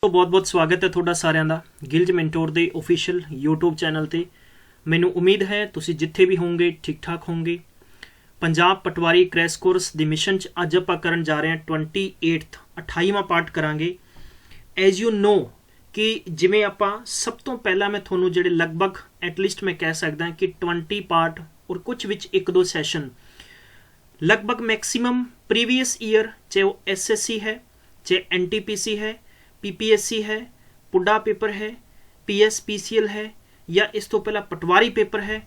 तो बहुत बहुत स्वागत है ਤੁਹਾਡਾ ਸਾਰਿਆਂ ਦਾ ਗਿਲਜ ਮੈਂਟੋਰ ਦੇ ऑफिशियल YouTube ਚੈਨਲ ਤੇ। ਮੈਨੂੰ ਉਮੀਦ ਹੈ ਤੁਸੀਂ ਜਿੱਥੇ ਵੀ ਹੋਵੋਗੇ ਠੀਕ ਠਾਕ ਹੋਵੋਗੇ। ਪੰਜਾਬ ਪਟਵਾਰੀ ਕ੍ਰੈਸ਼ ਕੋਰਸ ਦੀ ਮਿਸ਼ਨ ਚ ਅੱਜ ਆਪਾਂ ਕਰਨ ਜਾ ਰਹੇ ਹਾਂ 28ਵਾਂ ਪਾਰਟ ਕਰਾਂਗੇ। ਐਜ਼ ਯੂ ਨੋ ਕਿ ਜਿਵੇਂ ਆਪਾਂ ਸਭ ਤੋਂ ਪਹਿਲਾਂ ਮੈਂ ਤੁਹਾਨੂੰ ਜਿਹੜੇ ਲਗਭਗ ਐਟਲੀਸਟ ਮੈਂ ਕਹਿ ਸਕਦਾ ਕਿ 20 ਪਾਰਟ ਔਰ ਕੁਝ ਵਿੱਚ ਇੱਕ ਦੋ ਸੈਸ਼ਨ लगभग मैक्सिमम प्रीवियस ईयर, चाहे वो एसएससी है, चाहे एनटीपीसी है, पीपीएससी है, पुडा पेपर है, पीएसपीसीएल है या इस तो पहला पटवारी पेपर है,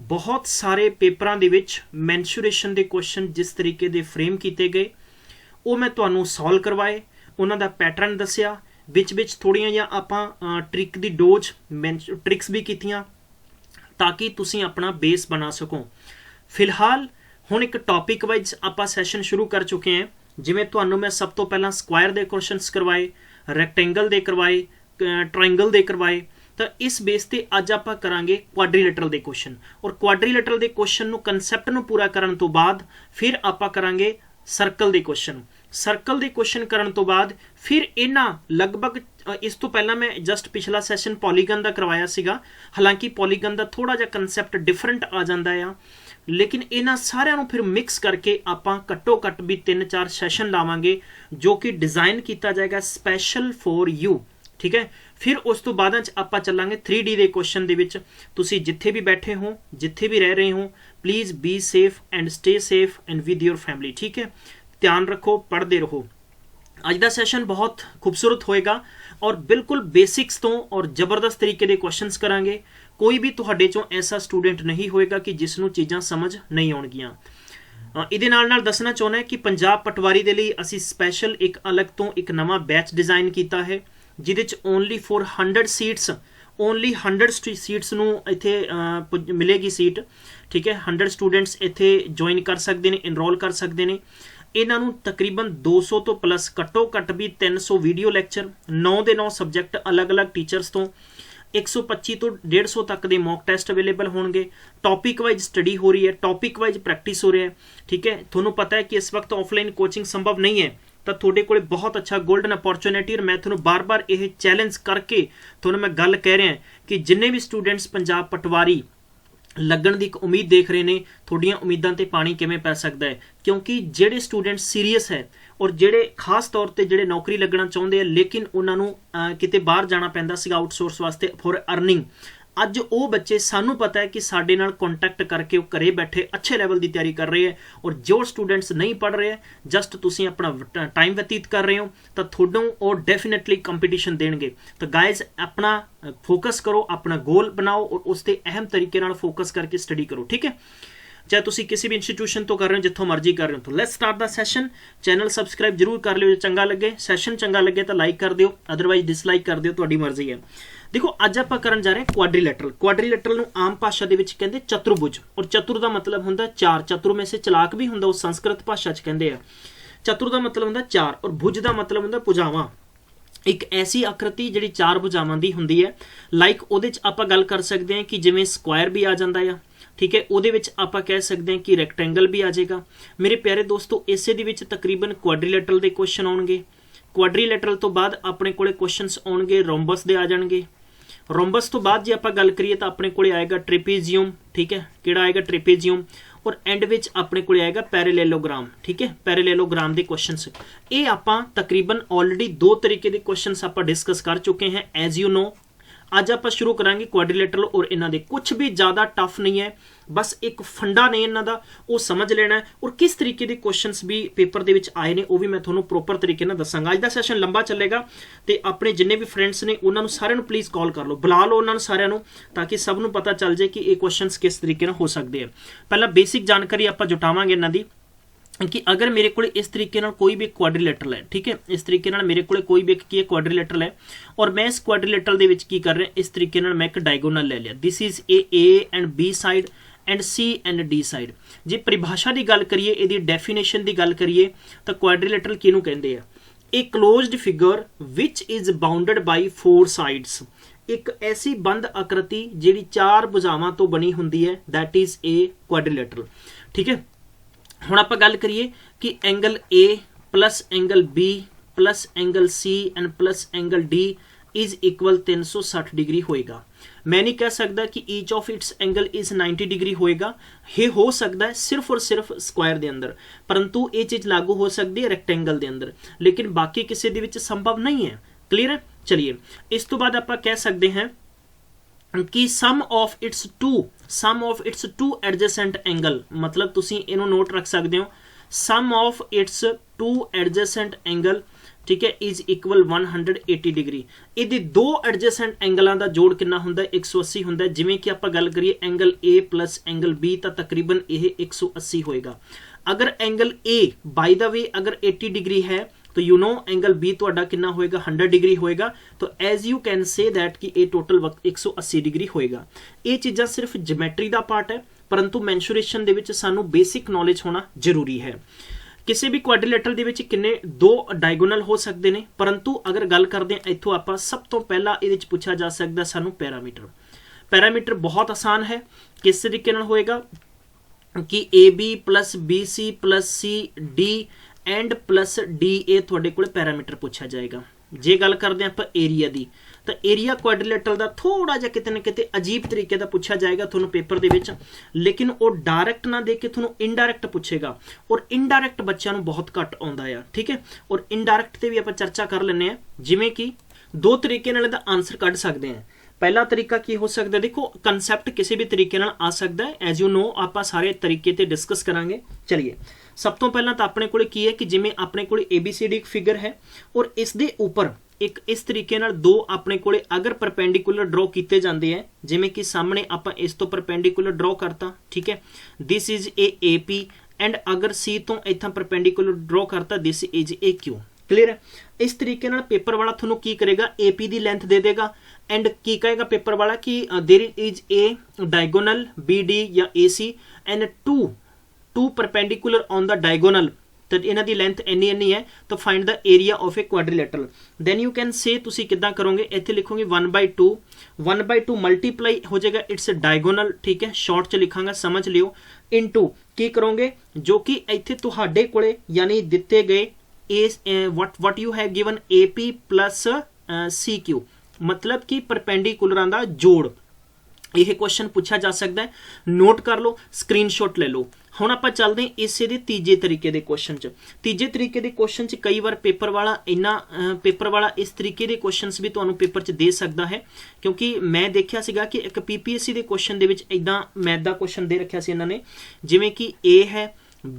बहुत सारे पेपरां दे विच मैंशुरेशन दे क्वेश्चन जिस तरीके दे फ्रेम किए गए वो मैं तुहानू सॉल्व करवाए, उन्हां दा पैटर्न दस्सिया, विच थोड़ियां जिहां आपां ट्रिक दी डोज ट्रिक्स भी कीतियां ताकि तुसीं अपना बेस बना सको। फिलहाल ਹੁਣ एक टॉपिक वाइज आप सैशन शुरू कर चुके हैं। जिमें तुहानू मैं सब तो पहला स्क्वायर के क्वेश्चनस करवाए, रैक्टेंगल के करवाए, ट्राइंगल के करवाए, तो इस बेस ते अज आप करांगे क्वाड्रीलेटरल के क्वेश्चन। और क्वाड्रीलेटरल के क्वेश्चन नू कंसैप्ट नू पूरा करन तो बाद फिर आप करांगे सर्कल के क्वेश्चन। सर्कल के क्वेश्चन करन तो बाद फिर इन्हां लगभग इस तो पहला मैं जस्ट पिछला सैशन पॉलीगन का करवाया सीगा, हालांकि पॉलीगन का थोड़ा जिहा कंसैप्ट डिफरेंट आ जाता है, लेकिन इन्हां सारिਆਂ ਨੂੰ फिर मिक्स करके ਆਪਾਂ ਘੱਟੋ ਘੱਟ भी 3-4 सैशन लावांगे जो कि डिज़ाइन किया जाएगा स्पैशल फॉर यू। ठीक है, फिर उस तो बाद ਆਪਾਂ ਚੱਲਾਂਗੇ 3D ਦੇ क्वेश्चन ਦੇ ਵਿੱਚ। ਤੁਸੀਂ ਜਿੱਥੇ ਵੀ ਬੈਠੇ ਹੋ, ਜਿੱਥੇ ਵੀ ਰਹਿ ਰਹੇ ਹੋ, please be safe and stay safe and with your family. ठीक है, ध्यान रखो, पढ़ते रहो। अज का सैशन बहुत खूबसूरत होएगा और बिल्कुल बेसिक्स तो और जबरदस्त तरीके के क्वेश्चनस करांगे। कोई भी तुहाडे चों ऐसा स्टूडेंट नहीं होएगा कि जिसनों चीज़ां समझ नहीं आउणगीਆਂ। ਇਹਦੇ ਨਾਲ ਦੱਸਣਾ ਚਾਹੁੰਦਾ ਹੈ ਕਿ ਪੰਜਾਬ ਪਟਵਾਰੀ ਦੇ ਲਈ ਅਸੀਂ ਸਪੈਸ਼ਲ ਇੱਕ ਅਲੱਗ ਤੋਂ ਇੱਕ ਨਵਾਂ ਬੈਚ ਡਿਜ਼ਾਈਨ ਕੀਤਾ ਹੈ, ਜਿਹਦੇ ਚ only for 100 seats, only 100 seats ਨੂੰ ਇੱਥੇ ਮਿਲੇਗੀ ਸੀਟ। ਠੀਕ ਹੈ, 100 ਸਟੂਡੈਂਟਸ ਇੱਥੇ ਜੁਆਇਨ ਕਰ ਸਕਦੇ ਨੇ, ਇਨਰੋਲ ਕਰ ਸਕਦੇ ਨੇ। ਇਹਨਾਂ ਨੂੰ ਤਕਰੀਬਨ 200 ਤੋਂ ਪਲੱਸ ਘੱਟੋ ਘੱਟ ਵੀ 300 ਵੀਡੀਓ ਲੈਕਚਰ, 9 ਦੇ 9 ਸਬਜੈਕਟ ਅਲੱਗ-ਅਲੱਗ ਟੀਚਰਸ ਤੋਂ, 125 ਤੋਂ 150 तक के मॉक टेस्ट अवेलेबल होंगे। टॉपिक वाइज स्टडी हो रही है, टॉपिक वाइज प्रैक्टिस हो रहा है। ठीक है, थोनों पता है कि इस वक्त ऑफलाइन कोचिंग संभव नहीं है, तो थोड़े को बहुत अच्छा गोल्डन अपॉर्चुनिटी। और मैं थोनों बार बार ये चैलेंज करके थोनों मैं गल कह रहा कि जिन्ने भी स्टूडेंट्स पंजाब पटवारी लगन की एक उम्मीद देख रहे हैं, थोड़ियां उम्मीदों ते पानी किवें पै सकता है, क्योंकि ਜਿਹੜੇ स्टूडेंट सीरीयस है और ਜਿਹੜੇ खास तौर ਤੇ ਜਿਹੜੇ नौकरी लगना चाहते हैं लेकिन उन्होंने किते बाहर जाना पैंदा सीगा आउटसोर्स वास्ते फॉर अर्निंग, ਅੱਜ ਉਹ ਬੱਚੇ ਸਾਨੂੰ ਪਤਾ ਹੈ ਕਿ ਸਾਡੇ ਨਾਲ ਕੰਟੈਕਟ ਕਰਕੇ ਉਹ ਘਰੇ ਬੈਠੇ ਅੱਛੇ ਲੈਵਲ ਦੀ ਤਿਆਰੀ ਕਰ ਰਹੇ ਹੈ। ਔਰ ਜੋ ਸਟੂਡੈਂਟਸ ਨਹੀਂ ਪੜ੍ਹ ਰਹੇ ਜਸਟ ਤੁਸੀਂ ਆਪਣਾ ਟਾਈਮ ਬਤੀਤ ਕਰ ਰਹੇ ਹੋ ਤਾਂ ਤੁਹਾਨੂੰ ਉਹ ਡੈਫੀਨਿਟਲੀ ਕੰਪੀਟੀਸ਼ਨ ਦੇਣਗੇ। ਤਾਂ ਗਾਇਜ਼ ਆਪਣਾ ਫੋਕਸ ਕਰੋ, ਆਪਣਾ ਗੋਲ ਬਣਾਓ और उस ਤੇ ਅਹਿਮ ਤਰੀਕੇ ਨਾਲ ਫੋਕਸ ਕਰਕੇ ਸਟੱਡੀ ਕਰੋ। ਠੀਕ ਹੈ, चाहे तुसी किसी भी इंस्टीट्यूशन तो कर रहे हो, जितों मर्जी कर रहे हो। तो let's start the session. Channel subscribe जरूर कर लियो जो चंगा लगे, सैशन चंगा लगे तो लाइक कर दियो, अदरवाइज डिसलाइक कर दियो, तुहाडी मर्जी है। देखो अज आप करन जा रहे हैं क्वाड्रीलेटरल। क्वाड्रीलेटरल नूं आम भाषा दे विच कहंदे चतुर्भुज, और चतुर दा मतलब हुंदा चार। चतुर में से चलाक भी हुंदा, उस संस्कृत भाषा च कहंदे आ। चतुर दा मतलब हुंदा चार और भुज दा मतलब हुंदा भुजावां। एक ऐसी आकृति जिहड़ी चार भुजावां दी हुंदी है। लाइक उहदे च आपां गल कर सकते हैं कि जिवें स्क्वायर भी आ जांदा है। ठीक है, ਉਹਦੇ ਵਿੱਚ ਆਪਾਂ ਕਹਿ ਸਕਦੇ ਹਾਂ ਕਿ ਰੈਕਟੈਂਗਲ ਵੀ ਆ ਜਾਏਗਾ। ਮੇਰੇ ਪਿਆਰੇ ਦੋਸਤੋ, ਇਸੇ ਦੇ ਵਿੱਚ ਤਕਰੀਬਨ ਕੁਆਡਰੀਲੇਟਰਲ ਦੇ ਕੁਐਸਚਨ ਆਉਣਗੇ। ਕੁਆਡਰੀਲੇਟਰਲ ਤੋਂ ਬਾਅਦ ਆਪਣੇ ਕੋਲੇ ਕੁਐਸਚਨਸ ਆਉਣਗੇ ਰੋਮਬਸ ਦੇ ਆ ਜਾਣਗੇ। ਰੋਮਬਸ ਤੋਂ ਬਾਅਦ ਜੇ ਆਪਾਂ ਗੱਲ ਕਰੀਏ ਤਾਂ ਆਪਣੇ ਕੋਲੇ ਆਏਗਾ ਟ੍ਰੇਪੀਜ਼ੀਅਮ। ਠੀਕ ਹੈ, ਕਿਹੜਾ ਆਏਗਾ ਟ੍ਰੇਪੀਜ਼ੀਅਮ। और एंड विच अपने को आएगा पैरेलेलोग्राम। ठीक है, पैरेलेलोग्राम के क्वेश्चंस ये आप तकरीबन ऑलरेडी 2 तरीके के क्वेश्चंस आप डिस्कस कर चुके हैं। एज यू नो ਅੱਜ ਆਪਾਂ शुरू करांगे क्वाड्रीलेटरल और इन्हां दे कुछ भी ज़्यादा टफ नहीं है, बस एक फंडा ने इन्हां दा वो समझ लेना है। और किस तरीके के क्वेश्चंस भी पेपर दे विच आए ने वो भी मैं तुहानूं प्रॉपर तरीके नाल दस्सांगा। अज दा सैशन लंबा चलेगा तो अपने जिन्ने भी फ्रेंड्स ने उन्हां नूं सारिआं नूं प्लीज़ कॉल कर लो, बुला लो उन्हां नूं सारिआं नूं, ताकि सब नूं पता चल जाए कि ये क्वेश्चंस किस तरीके नाल हो सकते हैं। पहला बेसिक जानकारी आपां जुटावांगे इन्हां दी कि अगर मेरे को इस तरीके नाल कोई भी क्वाड्रीलेटरल है। ठीक है, इस तरीके नाल मेरे को कोई भी एक क्वाड्रीलेटरल है और मैं इस क्वाड्रीलेटरल दे विच की कर रहा, इस तरीके नाल मैं एक डायगोनल ले लिया। This is A and B side and C and D side. जे परिभाषा की गल करिए, इहदी डेफिनेशन की गल करिए तो क्वाड्रीलेटरल किहनूं कहंदे आ? A closed figure which is bounded by 4 sides. एक ऐसी बंद आकृति जिहड़ी 4 भुजावां तो बनी हुंदी है, दैट इज ए क्वाड्रीलेटरल। ठीक है, हुण आपां गल करिए कि angle A plus angle B plus angle C and plus angle D is equal 360 degree होएगा। मैं नहीं कह सकता कि each of its angle is 90 degree होएगा। ये हो सकता है सिर्फ और सिर्फ स्क्वायर के अंदर, परंतु ये चीज लागू हो सकती है रेक्टेंगल के अंदर, लेकिन बाकी किसी दे विच संभव नहीं है। क्लीयर है। चलिए इस तो बाद आप कह सकते हैं कि sum of its two adjacent angle, मतलब तुसी इन्हों नोट रख सकते हो, sum of its two adjacent angle, ठीक है, इज इक्वल 180 डिग्री। ये दो एडजेसेंट एंगलों का जोड़ कितना होंदा है 180 होंदा है। जिवें कि आप गल करिए angle A plus angle B तो तकरीबन यह 180 होएगा। अगर angle A by the way अगर 80 डिग्री है तो यू नो एंगल बी तुहाडा कितना होएगा 100 डिग्री होएगा। तो as you can say that कि ये टोटल वक्त 180 डिग्री होएगा। ये चीज़ां सिर्फ ज्योमेट्री का पार्ट है, परंतु मैंशुरेशन दे विच सानू बेसिक नॉलेज होना जरूरी है। किसी भी क्वाड्रिलेटरल दे विच किन्ने दो डायगोनल हो सकते हैं, परंतु अगर गल करते हैं इत्थों आप सब तो पहला ये पूछा जा सकता सानू पैरामीटर बहुत आसान है। किस तरीके नाल होएगा कि A B plus B C plus C D and plus D A तुहाडे कोल पैरामीटर पूछा जाएगा। जे गल करते हैं आप एरिया की, तो एरिया क्वाड्रिलेटरल का थोड़ा जिहा किते ना किते अजीब तरीके का पूछा जाएगा थोनू पेपर दे विच, लेकिन वो डायरैक्ट ना दे के थोनू इनडायरैक्ट पूछेगा, और इनडायरैक्ट बच्चों को बहुत घट आउंदा है। ठीक है, और इनडायरैक्ट ते भी आप चर्चा कर लेने, जिवें कि दो तरीके नाल इहदा आंसर कढ सकते हैं। पहला तरीका की हो सकता है, देखो कंसैप्ट किसी भी तरीके नाल आ सकता है, एज यू नो आप सारे तरीके ते डिस्कस करांगे। चलिए सब तो पहला तो अपने कोल की है कि जिवें अपने कोल ABCD एक फिगर है और इस दे ऊपर एक इस तरीके नाल दो अपने कोले अगर परपेंडिकुलर ड्रॉ किए जाते हैं, जिवें कि सामने आप इस तो परपेंडिकुलर ड्रॉ करता, ठीक है, this is A AP and अगर C तो इतना परपेंडिकुलर ड्रॉ करता दिस इज AQ। क्लीयर है। इस तरीके नाल पेपर वाला थोनू की करेगा AP की लेंथ दे देगा एंड की कहेगा पेपर वाला कि there is a diagonal BD या AC and two perpendicular on the diagonal, तो इन्हां दी लेंथ इन्नी है, तो find the area of a quadrilateral. Then you can say तुसी किदां करोगे, इत्थे लिखोगे 1/2 मल्टीप्लाई हो जाएगा इट्स डायगोनल, ठीक है, शॉर्ट च लिखांगा समझ लियो, इनटू की करोगे जो कि इत्थे तुहाडे कोले यानी दिते गए what you have given AP plus CQ, मतलब कि परपेंडिकुलरां दा जोड़। यह क्वेश्चन पूछा जा सकता है, नोट कर लो, स्क्रीनशॉट ले लो। हुण आपां चलदे हां इसे दे तीजे तरीके दे क्वेश्चन च। तीजे तरीके दे क्वेश्चन च कई बार पेपर वाला इस तरीके दे क्वेश्चनस भी तुहानूं पेपर च दे सकदा है, क्योंकि मैं देखिया सीगा कि एक PPSC दे क्वेश्चन दे विच इदां मैथ दा क्वेश्चन दे रखिया सी इन्हां ने, जिवें कि A है,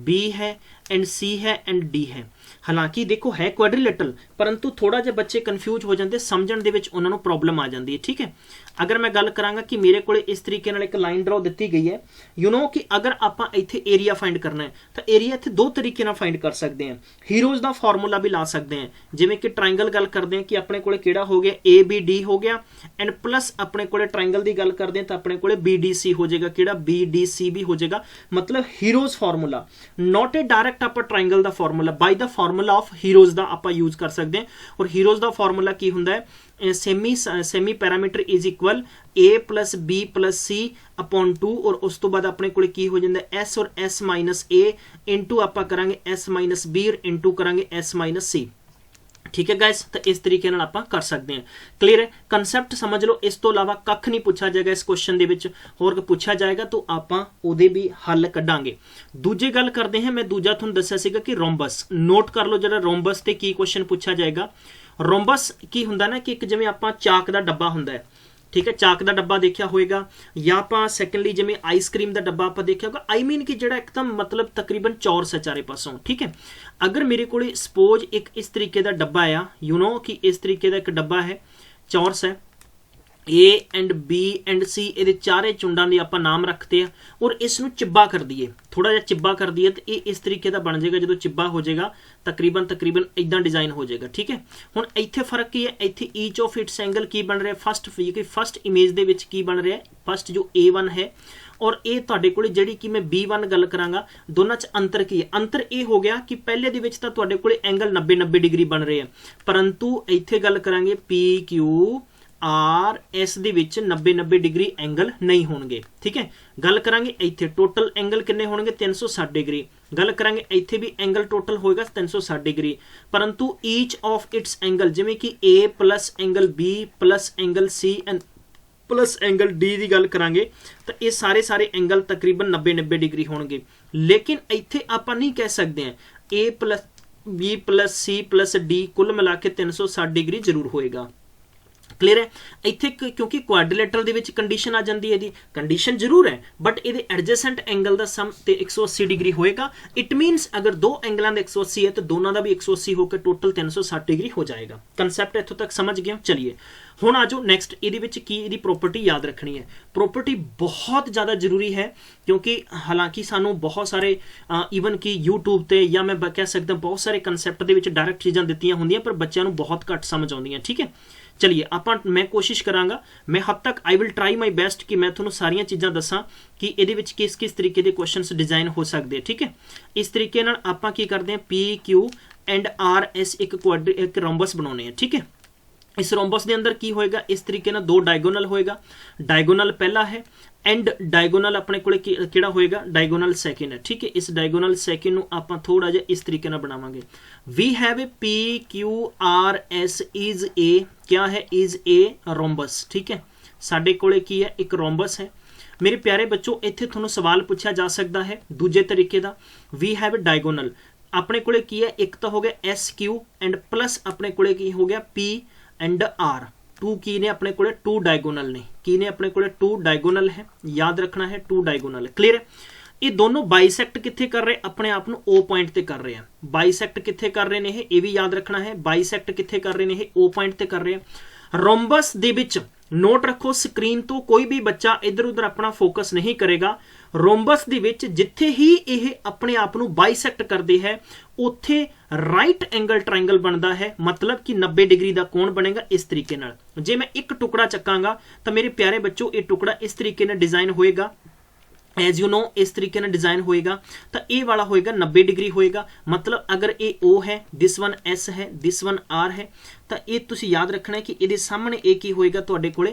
B है एंड C है एंड D है। हालांकि देखो है क्वाड्रिलेटरल, परंतु थोड़ा जिहा बच्चे कन्फ्यूज हो जाते, समझण दे विच उन्हां नूं प्रॉब्लम आ जाती है। ठीक है, अगर मैं गल करांगा कि मेरे को इस तरीके नाल एक लाइन ड्रॉ दी गई है, यू नो कि अगर आपां इत्थे एरिया फाइंड करना है तो एरिया इत्थे दो तरीके नाल फाइंड कर सकते हैं। हीरोज दा फार्मूला भी ला सकते हैं, जिवें कि ट्रायंगल गल करते हैं कि अपने कोले किहड़ा हो गया ABD हो गया एंड प्लस अपने कोले ट्रायंगल की गल करते हैं तो अपने कोले BDC हो जाएगा, किहड़ा BDC भी हो जाएगा, मतलब heroes formula, not a direct आप ट्रायंगल दा formula, by the formula of heroes दा आप यूज कर सकते हैं। और हीरोज दा फार्मूला की हुंदा है, semi parameter is equal A plus B plus C upon 2, और उस तो बाद अपने को की हो जाता है S और S माइनस A इंटू आप करांगे S माइनस B और इंटू करांगे S माइनस C। ठीक है गाइस, तो इस तरीके नाल आपां कर सकते हैं। क्लीयर है, कंसैप्ट समझ लो। इस तो इलावा कख नहीं पूछा जाएगा इस क्वेश्चन दे विच, होर पूछा जाएगा तो आपां ओदे भी हल कढांगे। दूजे गल करते हैं, मैं दूजा तुहानूं दस्सिया सीगा कि रोम्बस, नोट कर लो जरा रोम्बस ते की क्वेश्चन पूछा जाएगा। रोम्बस की हुंदा ना कि एक जिवें आपां चाक दा डब्बा हुंदा है, ठीक है, चाक का डब्बा देखा होएगा, या आप सैकेंडली जिवें आइसक्रीम का डब्बा आप देखा होगा, आई मीन कि जिहड़ा एकदम मतलब तकरीबन चौरस है चारे पासों। ठीक है, अगर मेरे को सपोज एक इस तरीके का डब्बा आ, यू नो कि इस तरीके का एक डब्बा है, चौरस है, A and B and C ये चारे चुंडां दे आपां नाम रखते हैं और इसनूं चिब्बा कर दिए, थोड़ा जिहा चिब्बा कर दिए तो ये इस तरीके का बन जाएगा। जो चिब्बा हो जाएगा तकरीबन इदां डिजाइन हो जाएगा। ठीक है, हुण इत्थे फर्क की है, इत्थे ईच ऑफ इट्स एंगल की बन रहा है, फस्ट इमेज दे विच की बन रहा है, फस्ट जो A1 है और ये तुहाडे कोल जिहड़ी कि मैं B1 गल करांगा, दोनों च अंतर की है। अंतर ये हो गया कि पहले दे विच तां तुहाडे कोल एंगल 90 डिग्री बन रहे हैं, परंतु इत्थे गल करांगे PQ आर एस ਦੇ ਵਿੱਚ 90 डिग्री एंगल नहीं होणगे। ठीक है, गल करांगे इत्थे टोटल एंगल किन्ने होणगे 360 डिग्री। गल करांगे इत्थे भी एंगल टोटल होएगा 360 डिग्री, परंतु ईच ऑफ इट्स एंगल जिवें कि A plus angle B plus angle C and plus angle D की गल करांगे तो ये सारे एंगल तकरीबन 90 डिग्री होणगे। लेकिन इत्थे आपां नहीं कह सकते हैं A plus B plus C plus D कुल मिला के 360 डिग्री जरूर होएगा। क्लीयर है, इत्थे क्योंकि क्वाड्रिलेटरल दे विच कंडीशन आ जाती है, दी कंडीशन जरूर है बट ये एडजेसेंट एंगल का सम ते 180 डिग्री होएगा। इट मीनस अगर दो एंगलों का 180 है तो दोनों का भी 180 होकर टोटल 360 डिग्री हो जाएगा। कंसैप्ट इत्थों तक समझ गए? चलिए हुण आ जाओ नैक्सट, ये प्रॉपर्टी याद रखनी है। प्रॉपर्टी बहुत ज़्यादा जरूरी है क्योंकि हालांकि सानू बहुत सारे ईवन कि यूट्यूब ते या मैं कह सकता बहुत सारे कंसैप्ट दे विच डायरैक्ट चीज़ां दित्तियां होंदियां पर बच्चों को बहुत घट समझ आउंदियां। ठीक है, चलिए मैं कोशिश करांगा, मैं हद तक I will try my best कि मैं थोड़ा सारिया चीज़ां दसां कि ये किस तरीके के क्वेश्चन डिजाइन हो सकते हैं। ठीक है, इस तरीके नाल आपां की करते हैं P Q and R S एक रोम्बस बनाने हैं। ठीक है, इस रोम्बस के अंदर की होएगा इस तरीके ना दो डायगोनल होएगा। डायगोनल पहला है एंड डायगोनल अपने कोले किहड़ा होएगा डायगोनल सैकेंड है। ठीक है, इस डायगोनल सैकेंड नूं आपां थोड़ा जिहा इस तरीके नाल बनावांगे। We have a P Q R S is a क्या है इज ए रोम्बस। ठीक है, साडे कोले की है एक रोम्बस है। मेरे प्यारे बच्चों इत्थे तुहानूं सवाल पूछा जा सकता है दूजे तरीके का। वी हैव डायगोनल अपने कोले की है एक तो हो गया एस क्यू एंड प्लस अपने कोले की हो गया पी एंड आर। टू की ने अपने कोले टू डायगोनल ने की ने अपने कोले टू डायगोनल है, याद रखना है टू डायगोनल। क्लीयर है, ये दोनों बाइसेक्ट कित्थे कर रहे अपने आप को ओ पॉइंट ते कर रहे हैं। बाइसेक्ट कित्थे कर रहे हैं ये भी याद रखना है, बाइसेक्ट कित्थे कर रहे हैं ओ पॉइंट ते कर रहे हैं। रोम्बस दे विच नोट रखो स्क्रीन तो कोई भी बच्चा इधर उधर अपना फोकस नहीं करेगा। रोम्बस दे विच जिथे ही यह अपने आप को बाइसेक्ट करते हैं उत्थे राइट एंगल ट्रायंगल बनता है, मतलब कि 90 डिग्री का कोण बनेगा इस तरीके नाल। जे मैं एक टुकड़ा चकांगा तो मेरे प्यारे बच्चों ये टुकड़ा इस तरीके नाल डिजाइन होएगा, एज यू नो इस तरीके नाल डिजाइन होएगा। तो ये वाला होएगा 90 डिग्री होएगा, मतलब अगर ये ओ है दिस वन एस है दिस वन आर है तो ये तुसी याद रखना है कि ये सामने एक ही होएगा तुहाडे कोले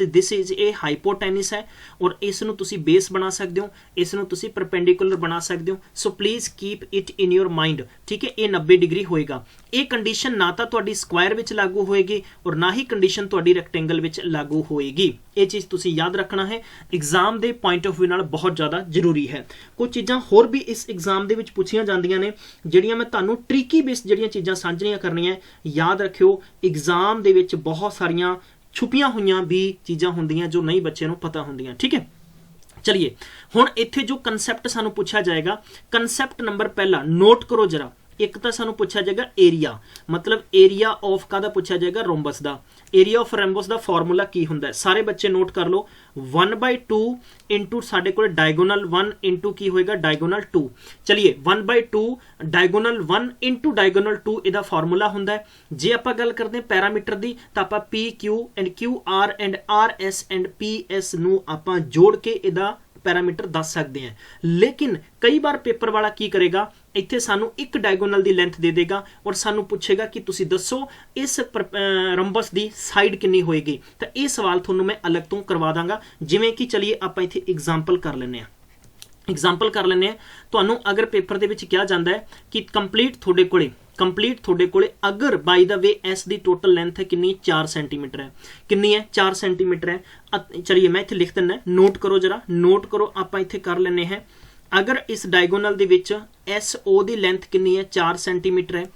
दिस इज ए हाइपोटेनिस है और इसनूं तुसी बेस बना सकते हो, इसनूं तुसी परपेंडिकुलर बना सकते हो। So please keep it in your mind. ठीक है, ये 90 डिग्री होएगा। ये कंडीशन ना तो तुहाडी स्क्वायर विच लागू होएगी और ना ही कंडीशन तुहाडी रैक्टेंगल विच लागू होएगी। ये चीज़ तुसी याद रखना है, एग्जाम के पॉइंट ऑफ व्यू नाल बहुत ज़्यादा जरूरी है। कुछ चीज़ां होर भी इस एग्जाम दे विच पूछियां जांदियां ने जिहड़ियां मैं तुहानूं ट्रिकी बेस जिहड़ियां चीज़ां साझीਆਂ करनियां। याद रखियो एग्जाम दे विच बहुत सारियां छुपियां हुई भी चीज़ां होंदियां जो नहीं बच्चे नूं पता होंदियां। ठीक है, चलिए हुण इत्थे जो कंसैप्ट सानूं पूछा जाएगा, कंसैप्ट नंबर पहला नोट करो जरा। एक तो सानूं पूछा जाएगा एरिया, मतलब एरिया ऑफ का पूछा जाएगा रोम्बस का। एरिया ऑफ रोम्बस का फॉर्मूला की हुंदा है, सारे बच्चे नोट कर लो। 1/2 इंटू साडे कोल डायगोनल 1 इंटू की होएगा डायगोनल 2। चलिए 1/2 डायगोनल 1 इंटू डायगोनल 2 इहदा फॉर्मूला हुंदा है। जे आपां गल करदे हैं पैरामीटर दी तां आपां P Q are and R S and P S नूं आपां जोड़ के इहदा पैरामीटर दस सकते हैं। लेकिन कई बार पेपर वाला की करेगा इत्थे सानू एक डायगोनल दी लेंथ दे देगा और सानू पूछेगा कि तुसी दसो इस रंबस दी साइड कितनी होएगी। तो ये सवाल थोनू मैं अलग तो करवा दांगा। जिवें कि चलिए आपां इत्थे एग्जाम्पल कर लेने एग्जाम्पल कर लेने तुहानू अगर पेपर दे विच क्या जांदा है कि कंप्लीट थोड़े कोले अगर bye the way S the total length है कितनी 4 सेंटीमीटर है, कितनी है 4 सेंटीमीटर है। चलिए मैं इत्थे लिख दिना, नोट करो जरा, नोट करो। आपां इत्थे कर लेने हैं अगर इस डायगोनल दे विच एस ओ दी लेंथ कितनी है 4 सेंटीमीटर है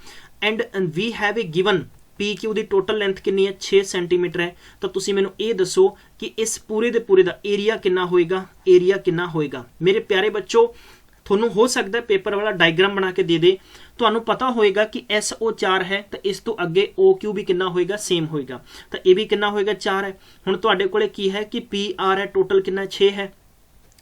and we have a given P Q की टोटल लेंथ कितनी है 6 सेंटीमीटर है। तो तुसी मैनू ये दसो कि इस पूरे दे पूरे दा एरिया कितना होएगा, एरिया कितना होएगा। मेरे प्यारे बच्चों थोनू हो सकता है पेपर वाला डायग्राम बना के दे दे, तुहानू पता होएगा कि एस ओ 4 है तो इस तो अगे ओ क्यू भी कितना होएगा सेम होएगा, तो ये भी कितना होएगा 4 है। हुण तुहाडे कोले की है कि पी आर है टोटल कितना 6 है।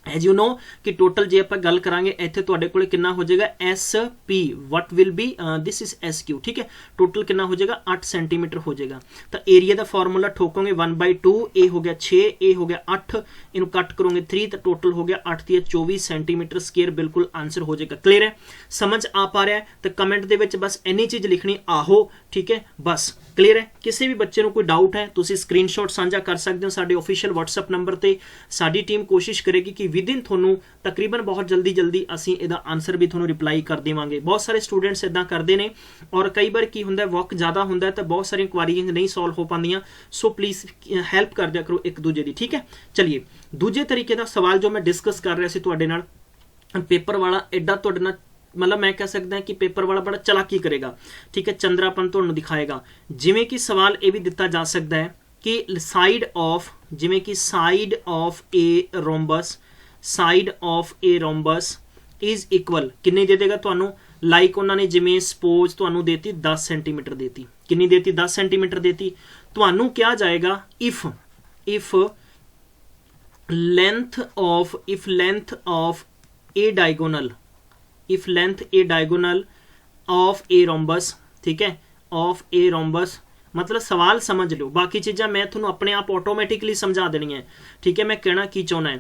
एज यू नो कि टोटल जे आप गल करांगे इत्थे तुहाडे कोले कितना हो जाएगा S P what will be this is S Q. ठीक है, टोटल कितना हो जाएगा 8 सेंटीमीटर हो जाएगा। तो एरिया का फॉर्मूला ठोकोगे 1/2 ए हो गया 6 ए हो गया 8 इनू कट करोगे 3 तो टोटल हो गया 8 × 24 सेंटीमीटर स्केयर। बिल्कुल आंसर हो जाएगा। क्लियर है, समझ आ पा रहा है तो कमेंट दे विच बस इन्नी चीज़ लिखनी आहो ठीक है, बस क्लीयर है। किसी भी बच्चे ਨੂੰ ਕੋਈ ਡਾਊਟ ਹੈ ਤੁਸੀਂ ਸਕਰੀਨਸ਼ਾਟ ਸਾਂਝਾ ਕਰ ਸਕਦੇ ਹੋ ਸਾਡੇ ਆਫੀਸ਼ੀਅਲ WhatsApp ਨੰਬਰ ਤੇ। ਸਾਡੀ ਟੀਮ ਕੋਸ਼ਿਸ਼ ਕਰੇਗੀ ਕਿ ਵਿਦਿਨ ਤੁਹਾਨੂੰ ਤਕਰੀਬਨ ਬਹੁਤ ਜਲਦੀ ਅਸੀਂ ਇਹਦਾ ਆਨਸਰ ਵੀ ਤੁਹਾਨੂੰ ਰਿਪਲਾਈ ਕਰ ਦੇਵਾਂਗੇ। ਬਹੁਤ ਸਾਰੇ ਸਟੂਡੈਂਟਸ ਇਦਾਂ ਕਰਦੇ ਨੇ ਔਰ ਕਈ ਵਾਰ ਕੀ ਹੁੰਦਾ ਵਰਕ ਜ਼ਿਆਦਾ ਹੁੰਦਾ ਤਾਂ ਬਹੁਤ ਸਾਰੀਆਂ ਕੁਆਰੀਜ਼ ਨਹੀਂ ਸੋਲਵ ਹੋ ਪਾਉਂਦੀਆਂ। ਸੋ ਪਲੀਜ਼ ਹੈਲਪ ਕਰ ਦਿਆ ਕਰੋ ਇੱਕ ਦੂਜੇ ਦੀ, ਠੀਕ ਹੈ। ਚਲਿਏ ਦੂਜੇ ਤਰੀਕੇ ਦਾ ਸਵਾਲ ਜੋ ਮੈਂ ਡਿਸਕਸ ਕਰ ਰਿਹਾ ਸੀ ਤੁਹਾਡੇ ਨਾਲ, पेपर वाला एडा तुहाडे नाल मतलब मैं कह सकदा कि पेपर वाला बड़ा चलाकी करेगा, ठीक है, चंद्रापन तुहानूं दिखाएगा। जिवें कि सवाल ये भी दिता जा सकता है कि साइड ऑफ, जिवें कि side of a rhombus is equal किन्नी दे देगा तुहानूं, लाइक उन्होंने जिवें सपोज तुहानूं देती 10 सेंटीमीटर देती, किन्नी देती 10 सेंटीमीटर देती। तुहानूं क्या जाएगा if length of a diagonal of a rhombus, ठीक है, of a rhombus मतलब सवाल समझ लो, बाकी चीज़ां मैं थोनों अपने आप ऑटोमैटिकली समझा देनी है, ठीक है। मैं कहना की चाहना है,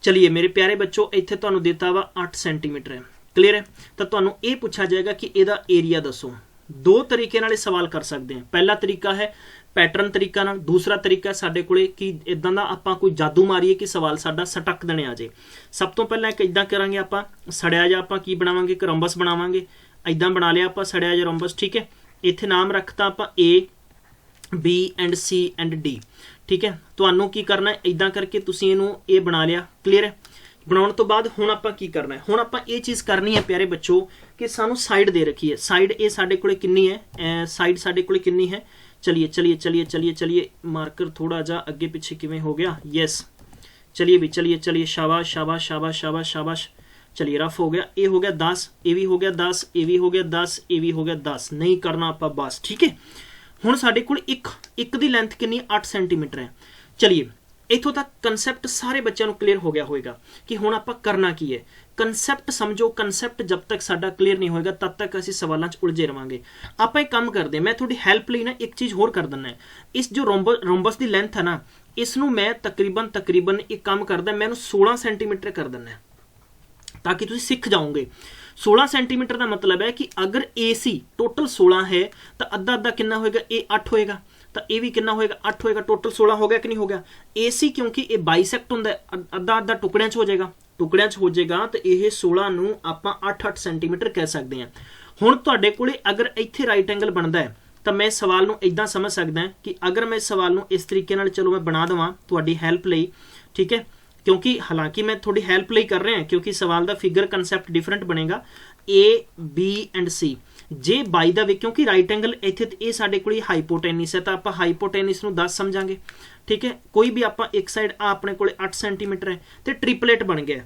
चलिए मेरे प्यारे बच्चों इत्थे तुहानूं दिता वा 8 सेंटीमीटर है, क्लीयर है। तो तुहानूं ये पूछा जाएगा कि इहदा एरिया दसो। दो तरीके नाल सवाल कर सकते हैं। पहला तरीका है पैटर्न तरीका नाल, दूसरा तरीका साडे कोले कि इदां दा आपां कोई जादू मारीए कि सवाल साडा सटक देने आ जाए। सब तो पहला एक इदां करांगे, आपां सड़िया जा आपां की बनावांगे, एक रोम्बस बनावांगे। इदां बना लिया आपां सड़िया जा रोम्बस, ठीक है। इत्थे नाम रखता आपां A B and C and D, ठीक है। तुहानूं की करना है, इदां करके तुसीं इहनूं ए बना लिया, क्लीयर है। बनाउण तो बाद हुण आपां की करना है, हुण आपां ये चीज़ करनी है प्यारे बच्चों कि सानूं साइड दे रखी है। साइड ये साडे कोले किन्नी है, साइड साडे कोले किन्नी है। चलिए मार्कर थोड़ा जा अगे पीछे किवें हो गया, यस। चलिए शाबाश। चलिए रफ हो गया, ये हो गया 10, ये भी हो गया 10, ये भी हो गया 10, ये भी हो गया 10। नहीं करना आपां बस, ठीक है। हुण साडे कोल एक दी लेंथ कितनी 8 सेंटीमीटर है। चलिए इत्थों तक कंसैप्ट सारे बच्चों को क्लीयर हो गया होगा कि हुण आपां करना की है। कंसैप्ट समझो, कंसैप्ट जब तक साडा क्लीयर नहीं होएगा तब तक असीं सवालों च उलझे रहांगे। आपां एक काम करदे, मैं थोड़ी हेल्प लई ना एक चीज़ होर कर दिंदा। इस जो रोम्बस की लेंथ है ना, इसनूं मैं तकरीबन एक काम करदा, मैं 16 सेंटीमीटर कर दिंदा ताकि तुसीं सीख जाओगे। 16 सेंटीमीटर का मतलब है कि अगर AC टोटल 16 है तो अद्धा कितना होएगा, ये 8 होएगा, तो ये भी कितना होएगा 8 होएगा। टोटल 16 हो गया कि नहीं हो गया। AC क्योंकि ये बाइसेक्ट होंदा है, अद्धा टुकड़ियां च हो जाएगा, तो ये 16 नूं आपां 8 सेंटीमीटर कह सकते हैं। हुण तुहाडे कोले अगर इत्थे राइट एंगल बनता है तो मैं सवाल नूं इदां समझ सकदा कि अगर मैं सवाल नूं इस तरीके नाल चलो मैं बना देवां तुहाडी हेल्प लई, ठीक है, क्योंकि हालांकि मैं थोड़ी हेल्प लई कर रहे हैं क्योंकि सवाल का फिगर कंसैप्ट डिफरेंट बनेगा। A B and C J by the way, क्योंकि राइट एंगल इत्थे ये साडे कोल हाइपोटेनिस है तो आप हाइपोटेनिस नूं 10 समझांगे, ठीक है। कोई भी आप एक साइड अपने कोल 8 सेंटीमीटर है तो ट्रिपलेट बन गया।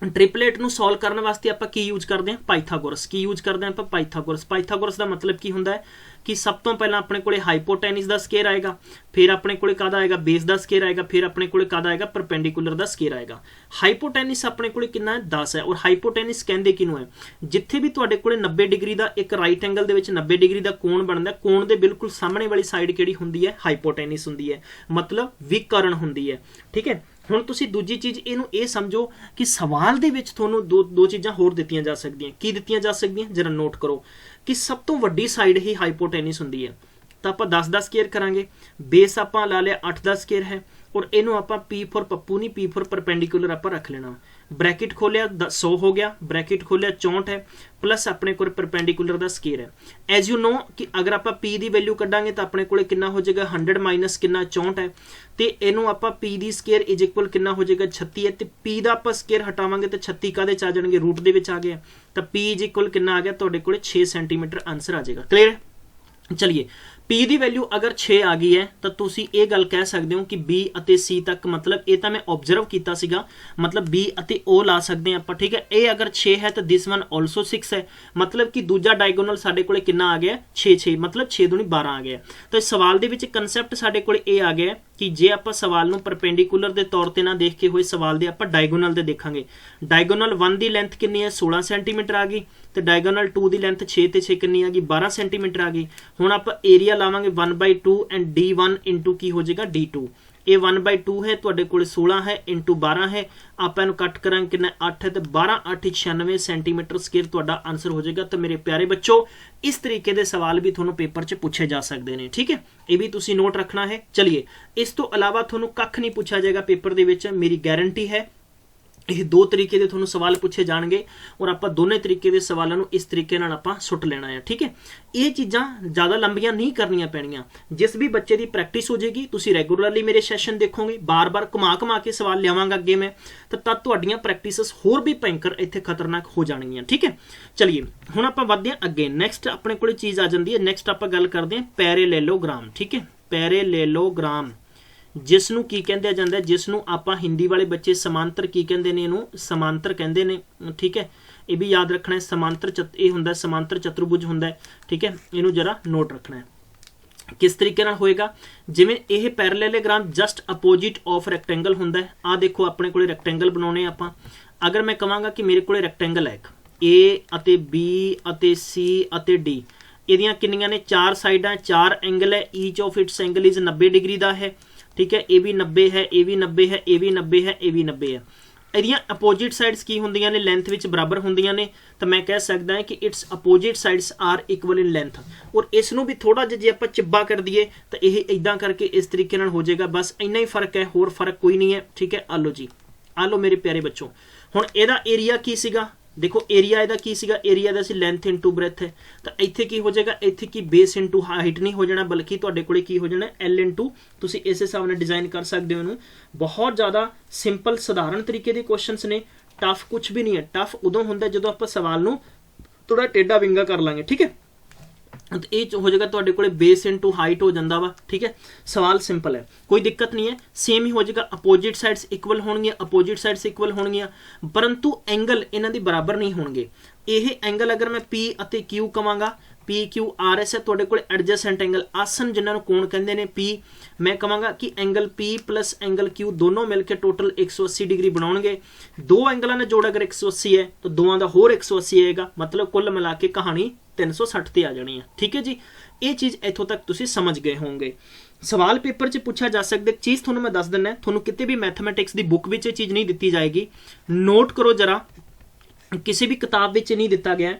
ट्रिपलेट नूं सॉल्व करने वास्ते आप की यूज करते हैं, पाइथागोरस की यूज करते हैं। आप पाइथागोरस का मतलब की होंदा है कि सब तो पहला अपने कोले हाइपोटेनिस का स्केयर आएगा, फिर अपने कोले कादा आएगा बेस का स्केयर आएगा, फिर अपने कोले कादा आएगा परपेंडिकुलर का स्केयर आएगा। हाइपोटेनिस अपने कोले कितना है 10 है। और हाइपोटेनिस कहते किनू है, जिथे भी तुहाडे कोले 90 डिग्री का एक राइट एंगल दे विच 90 डिग्री का कोण बनता, कोण के बिल्कुल सामने वाली साइड किहड़ी हुंदी है, हाइपोटेनिस हुंदी है, मतलब विकर्ण हुंदी है, ठीक है। हुण तुसीं दूजी चीज़ इहनूं ये समझो कि सवाल दे विच तुहानूं दो चीज़ां होर दित्तियां जा सकदियां। की दित्तियां जा सकदियां जरा नोट करो कि सब तो वड्डी साइड ही हाइपोटेनिस हुंदी है। तो आप 10 का स्केयर करांगे, बेस आप ला लिया 8 का स्केयर है, और इनू आप P फॉर पप्पू नहीं P फॉर परपेंडिकुलर आप रख लेना। ब्रैकेट खोलिया 100 हो गया, ब्रैकेट खोलिया 64 है, प्लस अपने को परपेंडिकुलर का स्केयर है। एज यू नो कि अगर आप P की वैल्यू कढ़ांगे तो अपने को कितना हो जाएगा 100 माइनस कितना 64 है, तो इनू आप P की स्केयर इज इक्वल कितना हो जाएगा 36 है। तो P का आप स्केयर हटावांगे तो 36 कादे च आ जाएंगे, रूट दे विच आ गया, तो P इज इक्वल कितना आ गया तुहाडे कोले 6 सेंटीमीटर आंसर आ जाएगा। क्लीयर है। चलिए P की वैल्यू अगर 6 आ गई है तो तुसी ये गल कह सकते हो कि B अते C तक, मतलब ये तो मैं ऑब्जर्व किया सीगा, मतलब B अते O ला सकते हैं आप, ठीक है। ये अगर 6 है तो दिस वन ऑल्सो 6 है, मतलब कि दूजा डायगोनल साडे कोले कितना आ गया 6, मतलब 6 दूनी 12 आ गया। तो इस सवाल दे विच कंसैप्ट साडे कोले ये आ गया कि जे आप सवाल नूं परपेंडिकुलर के तौर पर ना देख के हुए सवाल दे आप डायगोनल दे देखांगे। डायगोनल 1 की लेंथ कितनी है 16 सेंटीमीटर आ गई, तो डायगोनल 2 की लेंथ 6 ते 6 कितनी आ गई 12 सेंटीमीटर आ गई। हुण आप एरिया लावांगे 1/2 एंड D1 इंटू की हो जाएगा D2। ये 1/2 है, तुहाडे कोल 16 है इंटू 12 है, आप इहनूं कट करांगे कितना 8 है, तो 12 8 96 सेंटीमीटर स्क्वेयर तुहाडा आंसर हो जाएगा। तो मेरे प्यारे बच्चों इस तरीके के सवाल भी तुहानूं पेपर 'च पूछे जा सकते हैं, ठीक है, ये भी तुसीं नोट रखना है। चलिए इस तो अलावा तुहानूं कख नहीं पूछा जाएगा पेपर दे विच, मेरी गारंटी है। ਇਹ दो तरीके के तुहानूं सवाल पूछे जाएंगे और आप दोनों तरीके के सवालों को इस तरीके नाल आपां सुट लेना है, ठीक है। ये चीज़ां ज़्यादा लंबियां नहीं करनियां पैणियां, जिस भी बच्चे की प्रैक्टिस हो जाएगी, तुसीं रेगूलरली मेरे सैशन देखोगे, बार बार घुमा के सवाल लियावांगा अगे मैं, तो तद तुहाडीआं प्रैक्टिस होर भी भयंकर इत्थे खतरनाक हो जाणगीआं, ठीक है। चलिए हुण आपां वधदे हां अगे, नैक्सट अपने कोल चीज़ आ जाती है। नैक्सट आपां गल करदे हां पैरेलैलोग्राम, ठीक है, पैरेलैलोग्राम जिसनूं की कहंदे जांदा है, जिसनूं आपां हिंदी वाले बच्चे समांतर की कहंदे ने, इहनूं समांतर कहंदे ने, ठीक है, ये भी याद रखना है। समांतर ये हुंदा समांतर चतुर्भुज हुंदा है, ठीक है, इहनूं जरा नोट रखना है। किस तरीके नाल होएगा, जिवें यह पैरेलैलोग्राम जस्ट अपोजिट ऑफ रैक्टेंगल हुंदा है। आ देखो अपने कोले रैक्टेंगल बनाउणे आपां, अगर मैं कहांगा कि मेरे कोले रैक्टेंगल है एक ए अते बी अते सी अते डी, इहदियां किन्नियां ने 4 साइडां, 4 एंगल है, each of its angle is 90 degree का है, ठीक है, ये भी 90 है, ये भी 90 है, ये भी 90 है, ये भी 90 है। ਇਹਦੀਆਂ अपोजिट साइड्स की होंदियां ने, लेंथ विच बराबर होंदियां ने, तो मैं कह सकदा है कि it's opposite sides are equal in length. और इसनूं भी थोड़ा जिहा जे आपां चिब्बा कर दईए तो यह इदां करके इस तरीके नाल हो जाएगा, बस इन्ना ही फर्क है, होर फर्क कोई नहीं है, ठीक है। आ लो जी, आ लो मेरे प्यारे बच्चों, हुण इहदा एरिया की सीगा, देखो एरिया इहदा की सीगा, एरिया दा सी लेंथ इंटू ब्रैथ है, तो इत्थे की हो जाएगा, इत्थे की बेस इंटू हाइट नहीं हो जाना, बल्कि तुहाडे कोले की हो जाना एल इंटू, तुसीं इस हिसाब नाल डिजाइन कर सकते हो इहनूं। बहुत ज़्यादा सिंपल सधारण तरीके के क्वेश्चनस ने, टफ कुछ भी नहीं है। टफ उदों हुंदा जदों आपां सवाल नूं थोड़ा टेढ़ा विंगा कर लांगे, ठीक है, तो ये हो जाएगा तुहाडे कोले बेस इंटू हाइट हो जाता वा, ठीक है। सवाल सिंपल है, कोई दिक्कत नहीं है, सेम ही हो जाएगा। अपोजिट साइड्स इक्वल होणगियां, अपोजिट साइड्स इक्वल होणगियां, परंतु एंगल इन्हां दे बराबर नहीं होणगे। यह एंगल अगर मैं पी अते क्यू कवांगा, पी क्यू आर एस है, तुहाडे कोले एडजेसेंट एंगल आसन जिन्हां नूं कोण कहंदे ने पी, मैं कहांगा कि angle P plus angle Q दोनों मिलकर टोटल 180 डिग्री बनाउणगे। दो एंगलों का जोड़ अगर 180 है तो दोवां दा होर 180 आएगा, मतलब कुल मिला के कहानी 360 ते आ जानी है, ठीक है जी। ये चीज़ इत्थों तक तुसीं समझ गए होंगे। सवाल पेपर च पूछा जा सकता, चीज़ तुहानूं मैं दस दिना, तुहानूं किते भी मैथमैटिक्स की बुक विच ये चीज़ नहीं दी जाएगी, नोट करो जरा, किसी भी किताब विच नहीं दिता गया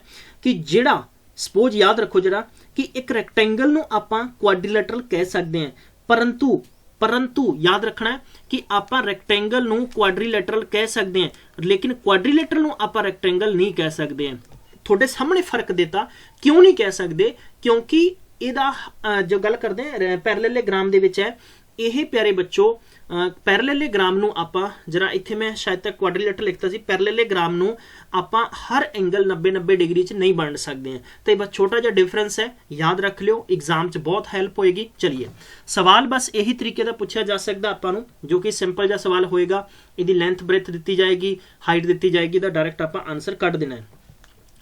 कि जिहड़ा सपोज याद रखो जरा कि एक रैक्टेंगल नूं आपां क्वाड्रिलैटरल कह सकते हैं, परंतु याद रखना है कि आपां रैक्टेंगल नूं क्वाड्रिलैटरल कह सकते हैं, लेकिन क्वाड्रिलैटरल नूं आपां रैक्टेंगल नहीं कह सकते हैं। थोड़े सामने फर्क देता, क्यों नहीं कह सकते, क्योंकि इहदा जो गल करते हैं पैरेलैलोग्राम दे विच है, यह प्यारे बच्चों पैरेलैलोग्राम नूं आपां जरा इत्थे मैं शायद तक क्वाड्रिलैटरल लिखता सी, पैरेलैलोग्राम नूं आपां हर एंगल 90-90 डिग्री च नहीं बन सकते हैं। तो बस छोटा जिहा डिफरेंस है, याद रख लियो, एग्जाम च बहुत हेल्प होएगी। चलिए सवाल बस यही तरीके का पूछा जा सकता आपां नूं, जो कि सिंपल जिहा सवाल होएगा, इहदी लेंथ ब्रेथ दी जाएगी, हाइट दी जाएगी, तो डायरैक्ट आपां आंसर कढ देना है।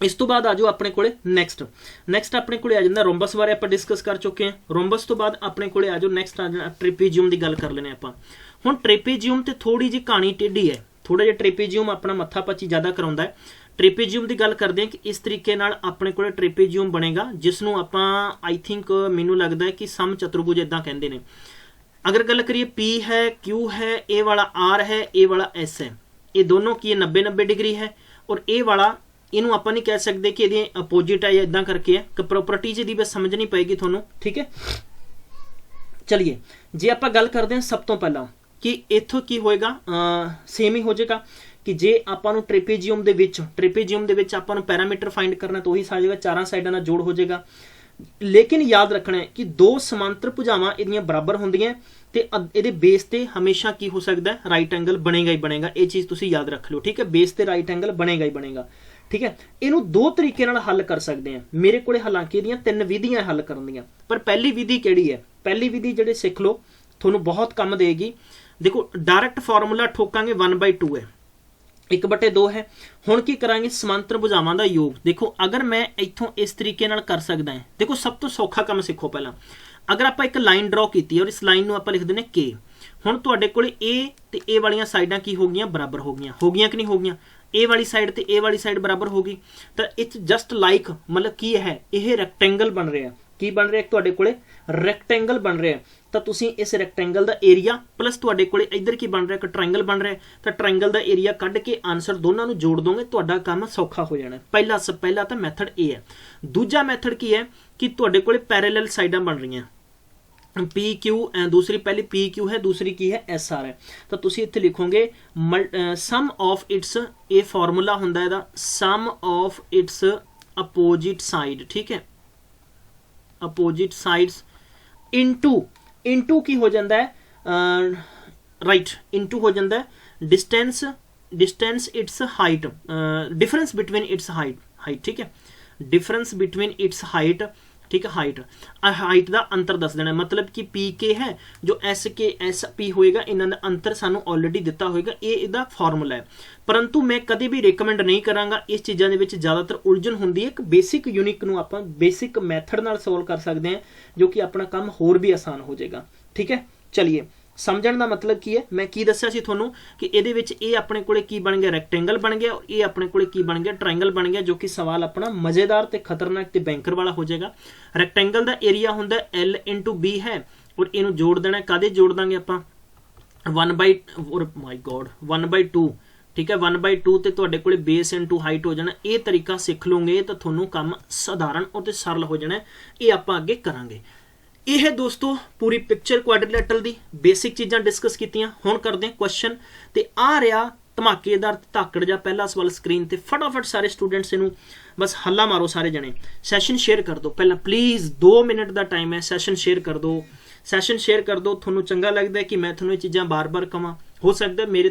इस तो बाद आ जाओ अपने कोले नैक्सट अपने कोले आ जाता रोम्बस बारे आप डिस्कस कर चुके हैं। रोम्बस तो बाद अपने कोले आ जाओ नैक्सट आ जाना ट्रेपीजियम की गल कर लेने आपां। हुण ट्रेपीजियम ते थोड़ी जी कहानी टेढ़ी है, थोड़ा जिहा ट्रेपीजियम अपना मत्था पची ज़्यादा कराउंदा है। ट्रेपीजियम की गल करते हैं कि इस तरीके नाल अपने कोले ट्रेपीजियम बनेगा, जिसनों आपां आई थिंक मैनूं लगदा है कि सम चतुर्भुज इदां कहंदे ने। अगर गल करिए पी है, क्यू है, ए वाला आर है, ए वाला एस है, ये दोनों की 90-90 डिग्री है, और ए वाला इनू आप नहीं कह सकते कि ये अपोजिट है या इदा करके है, कि प्रॉपर्टीज दी बस समझनी पएगी थोनों, ठीक है। चलिए जे आप गल करते हैं सब तो पहला कि इत्थों की होएगा, सेम ही हो जाएगा कि जे आपां ट्रेपीजियम दे विच आपां नूं पैरामीटर फाइंड करना तो वही आ जाएगा, चारां साइडां दा जोड़ हो जाएगा। लेकिन याद रखना है कि दो समांतर भुजावां इहदियां बराबर होंदियां ते इहदे बेस ते हमेशा की हो सकता है राइट एंगल बनेगा ही बनेगा, ये चीज़ तुसीं याद रख लो, ठीक है। बेस ते राइट एंगल बनेगा ही बनेगा, ठीक है। इनू दो तरीके नाल हल कर सकते हैं। मेरे को हालांकि इहदियां 3 विधियां हल करन दियां, पर पहली विधि किहड़ी है, पहली विधि जिहड़े सिख लो थोनों बहुत काम देगी। देखो डायरैक्ट फार्मूला ठोकांगे 1/2 है, 1/2 है। हुण की करांगे समांतर भुजावां दा योग। देखो अगर मैं इत्थों इस तरीके नाल कर सकदा है, देखो सब तो सौखा काम सीखो पहला। अगर आप एक लाइन ड्रॉ की और इस लाइन नूं आपां लिख दिंदे के, हुण तुहाडे कोले ए ते ए वालियां साइडां की हो गईयां, बराबर हो गईयां कि नहीं हो गईयां। ए वाली साइड ते ए वाली साइड बराबर होगी, तो इट्स जस्ट लाइक मतलब की है, यह रैक्टेंगल बन रहा है। की बन रहा है, तुहाडे कोले रैक्टेंगल बन रहा है। ਤਾਂ ਤੁਸੀਂ ਇਸ ਰੈਕਟੈਂਗਲ ਦਾ ਏਰੀਆ ਪਲੱਸ ਤੁਹਾਡੇ ਕੋਲੇ ਇੱਧਰ ਕੀ ਬਣ ਰਿਹਾ, ਇੱਕ ਟ੍ਰਾਇੰਗਲ ਬਣ ਰਿਹਾ, ਤਾਂ ਟ੍ਰਾਇੰਗਲ ਦਾ ਏਰੀਆ ਕੱਢ ਕੇ ਆਨਸਰ ਦੋਨਾਂ ਨੂੰ ਜੋੜ ਦੋਗੇ, ਤੁਹਾਡਾ ਕੰਮ ਸੌਖਾ ਹੋ ਜਾਣਾ। ਪਹਿਲਾ ਤਾਂ ਮੈਥਡ ਇਹ ਹੈ। ਦੂਜਾ ਮੈਥਡ ਕੀ ਹੈ ਕਿ ਤੁਹਾਡੇ ਕੋਲੇ ਪੈਰੇਲਲ ਸਾਈਡਾਂ ਬਣ ਰਹੀਆਂ, ਪੀ ਕਿਊ, दूसरी पहली पी क्यू है, दूसरी की है एस आर है, तो तुसी इत्थे लिखोगे सम ऑफ इट्स, ये फॉर्मूला हुंदा है सम ऑफ इट्स अपोजिट साइड, ठीक है, अपोजिट साइड्स इनटू की हो जाता है राइट, इनटू हो जाता है distance it's height, difference between its height, ठीक है, डिफरेंस बिटवीन इट्स हाइट, ठीक है, हाइट का अंतर दस देना, मतलब कि पी के है जो एस के एस पी होएगा, इन्हां दा अंतर सानू ऑलरेडी दिता होएगा, ये इहदा फॉर्मूला है। परंतु मैं कदे भी रिकमेंड नहीं करांगा, इस चीज़ों दे विच ज़्यादातर उलझन हुंदी है। एक बेसिक यूनिक नूं आपां बेसिक मैथड नाल सॉल्व कर सकते हैं, जो कि अपना काम होर भी आसान हो जाएगा, ठीक है। चलिए समझण दा मतलब की है, मैं की दस्सिया सी तुहानूं कि इहदे विच ये अपने कोले की बन गया, रैक्टेंगल बन गया, और ये अपने कोले की बन गया, ट्रायंगल बन गया, जो कि सवाल अपना मज़ेदार ते खतरनाक ते बैंकर वाला हो जाएगा। रैक्टेंगल दा एरिया हुंदा L इंटू B है, और इनू जोड़ देना, कादे जोड़ देंगे आपां 1/2, ठीक है, 1/2 ते तुहाडे कोले बेस इंटू हाइट हो जाना। ये तरीका सीख लोगे तो तुहानूं काम साधारण और सरल हो जाना। ये आपां अगे करांगे। ये है दोस्तों पूरी पिक्चर क्वाड्रिलैटरल दी बेसिक चीज़ां डिस्कस कीतियां। हुण करदे हां क्वेश्चन, ते आ रहा धमाकेदार धाकड़ जा पहला सवाल स्क्रीन ते। फटाफट सारे स्टूडेंट्स इनू बस हल्ला मारो, सारे जने सैशन शेयर कर दो। पहला प्लीज़ 2 मिनट का टाइम है, सैशन शेयर कर दो, सैशन शेयर कर दो। तुहानूं चंगा लगदा है कि मैं तुहानूं ये चीज़ां बार बार कवां? हो सकता है मेरे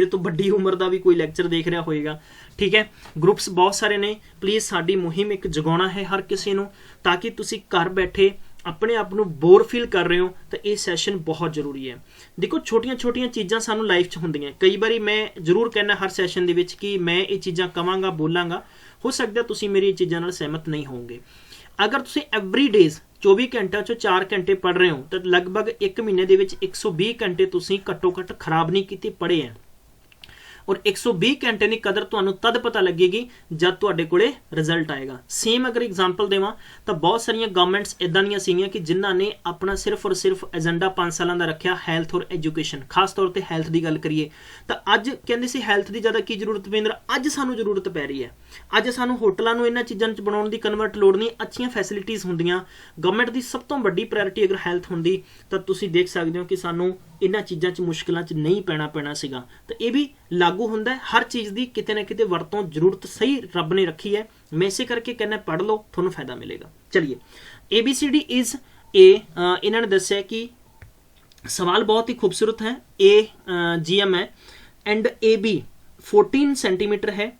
तो बड़ी उम्र का भी कोई लैक्चर देख रहा होएगा, ठीक है। ग्रुप्स बहुत सारे ने, प्लीज़ साडी मुहिम एक जगाउणा है हर किसी नूं, ताकि तुसीं घर बैठे अपने आप को बोर फील कर रहे हो, तो ये सैशन बहुत जरूरी है। देखो छोटिया छोटिया चीज़ां सानू लाइफ च होंदियां, कई बारी मैं जरूर कहना हर सैशन दे विच कि मैं ये चीज़ां कवांगा बोलांगा, हो सकता है तुसीं मेरी चीज़ां नाल सहमत नहीं होंगे। अगर तुसीं एवरी डेज 24 घंटे चो 4 घंटे पढ़ रहे हो, तो लगभग 1 महीने दे विच 120 घंटे तुसीं घट्टो घट्ट खराब नहीं कीते, पढ़े हैं। और 120 घंटे की कदर तुहानूं तद पता लगेगी जब तुहाडे कोले रिजल्ट आएगा। सेम अगर एग्जाम्पल देवां तो बहुत सारिया गवर्नमेंट्स इदां दीयां सीगियां कि जिन्हां ने अपना सिर्फ और सिर्फ एजेंडा 5 सालों का रखा हैल्थ और एजुकेशन, खास तौर पर हैल्थ की गल करिए तो अज कहते सी हैल्थ की ज़्यादा की जरूरत पैंदी, अज सानूं जरूरत पै रही है। अज सानूं होटलों नूं इन्हां चीज़ां च बनाउण दी कन्वर्ट लोड़ नहीं, अच्छियां फैसिलिटीज़ होंदियां। गवर्नमेंट की सब तो वड्डी प्रायोरिटी अगर हैल्थ होंदी तो तुसीं देख सकते हो कि सानूं इन्हां चीज़ां च मुश्किलां च नहीं पैना सीगा। तो ये भी लागू होंदा है, हर चीज़ की किते ना किते वरतों जरूरत सही रब ने रखी है। मैं इसे करके कहना पढ़ लो, थोड़ा फायदा मिलेगा। चलिए ABCD इज़ ए, इन्होंने दस्या कि सवाल बहुत ही खूबसूरत है। GM है एंड AB 14 सेंटीमीटर है।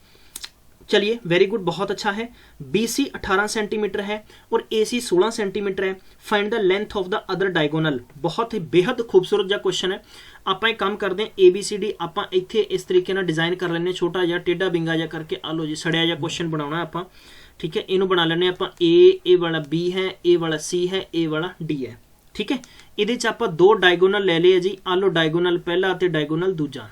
चलिए वेरी गुड, बहुत अच्छा है। BC 18 सेंटीमीटर है और AC 16 सेंटीमीटर है। Find the length of the other diagonal, बहुत ही बेहद खूबसूरत जा क्वेश्चन है। आप एक काम करते हैं, ABCD आप इत्थे इस तरीके ना डिजाइन कर लेने, छोटा जा टेढ़ा बिंगा जा करके। आ लो जी, सड़िया जा क्वेश्चन बनाना आप, ठीक है। इनू बना लेने आप, ए वाला B है, ए वाला C है, ए वाला D है, ठीक है। ये आप 2 डायगोनल ले लिए जी। आ लो डायगोनल पहला ते डायगोनल दूजा।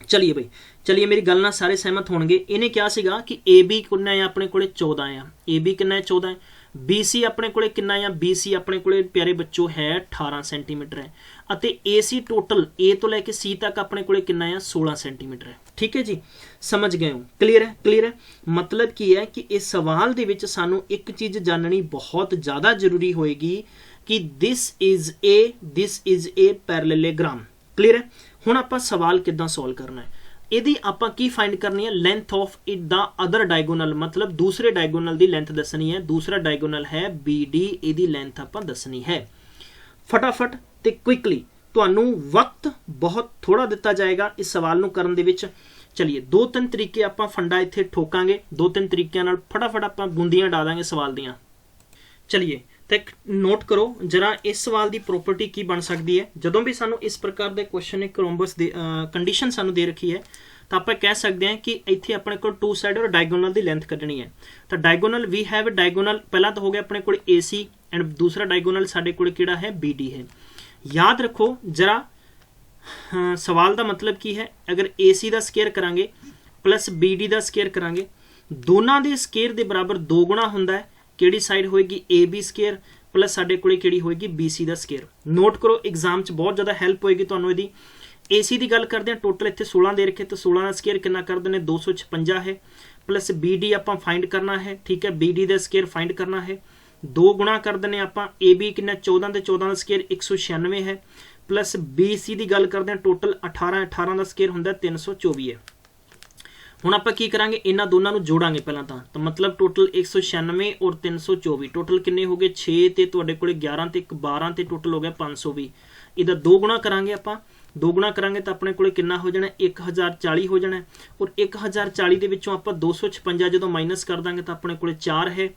चलिए भाई, चलिए मेरी गल नाल सारे सहमत होंगे। इन्हें क्या सीगा कि AB कितना है अपने कोले 14 है, AB कितना है 14 है। BC अपने कोले कितना है, BC अपने कोले प्यारे बच्चों है 18 सेंटीमीटर है। अते AC टोटल A तो लैके C तक अपने कोले कितना है 16 सेंटीमीटर है, ठीक है जी। समझ गए हो? क्लीयर है? क्लीयर है। मतलब की है कि इस सवाल दे विच सानू एक चीज़ जाननी बहुत ज़्यादा जरूरी होएगी कि this is a parallelogram. Clear है। हुण आपां सवाल किद्दां सॉल्व करना है, यदि आपां की फाइंड करनी है, length of it the other diagonal, मतलब दूसरे डायगोनल की लेंथ दसनी है। दूसरा डायगोनल है BD, इहदी लेंथ आपां दसनी है। फटाफट ते क्विकली, तुहानूं वक्त बहुत थोड़ा दिता जाएगा इस सवाल नूं करन दे विच। चलिए 2-3 तरीके आपां फंडा इत्थे ठोकांगे, 2-3 तरीकों नाल फटाफट आपां बूंदियां डालांगे सवाल दियां। चलिए तो एक नोट करो जरा, इस सवाल की प्रॉपर्टी की बन सकती है। जदों भी सानू इस प्रकार के क्वेश्चन एक रोम्बस दे कंडीशन सानू दे रखी है, तो आप कह सकते हैं कि इत्थे अपने को 2 साइड और डायगोनल की लेंथ कढ़नी है। तो डायगोनल वी हैव डायगोनल, पहला तो हो गया अपने को AC एंड दूसरा डायगोनल साडे कोल किहड़ा है BD है। याद रखो जरा, सवाल का मतलब की है, अगर AC का स्केयर करांगे प्लस BD का स्केयर करांगे, दोनों के स्केयर के बराबर 2 गुणा होंदा है। किहड़ी साइड होएगी AB स्केयर, प्लस साडे कोले किहड़ी होएगी BC दा स्केयर। नोट करो एग्जाम च बहुत ज़्यादा हैल्प होएगी तुहानूं इहदी। AC की गल करते हैं, टोटल इत्थे 16 दे रखे, तो 16 का स्केयर कितना कर देने 256 है, प्लस BD आपां फाइंड करना है, ठीक है, BD का स्केयर फाइंड करना है, 2 गुणा कर देने आपां AB कितना 14 ते 14 का स्केयर 196 है, प्लस BC की गल करते हैं टोटल 18 का स्केयर हुंदा 324 है। हुण आपां की करांगे, इन्हां दोनां नूं जोड़ांगे पहलां तो मतलब टोटल 196 और 324 टोटल किन्ने हो गए 6 ते तुहाडे कोले 11 ते 12 ते टोटल हो गया 520। इहदा 2 गुणा करांगे आपां, 2 गुणा करांगे तो अपने कोले कितना हो जाना 1040 हो जाना, और 1040 दे विचों आपां 256 जदों माइनस कर दांगे तो अपने कोले 4 है,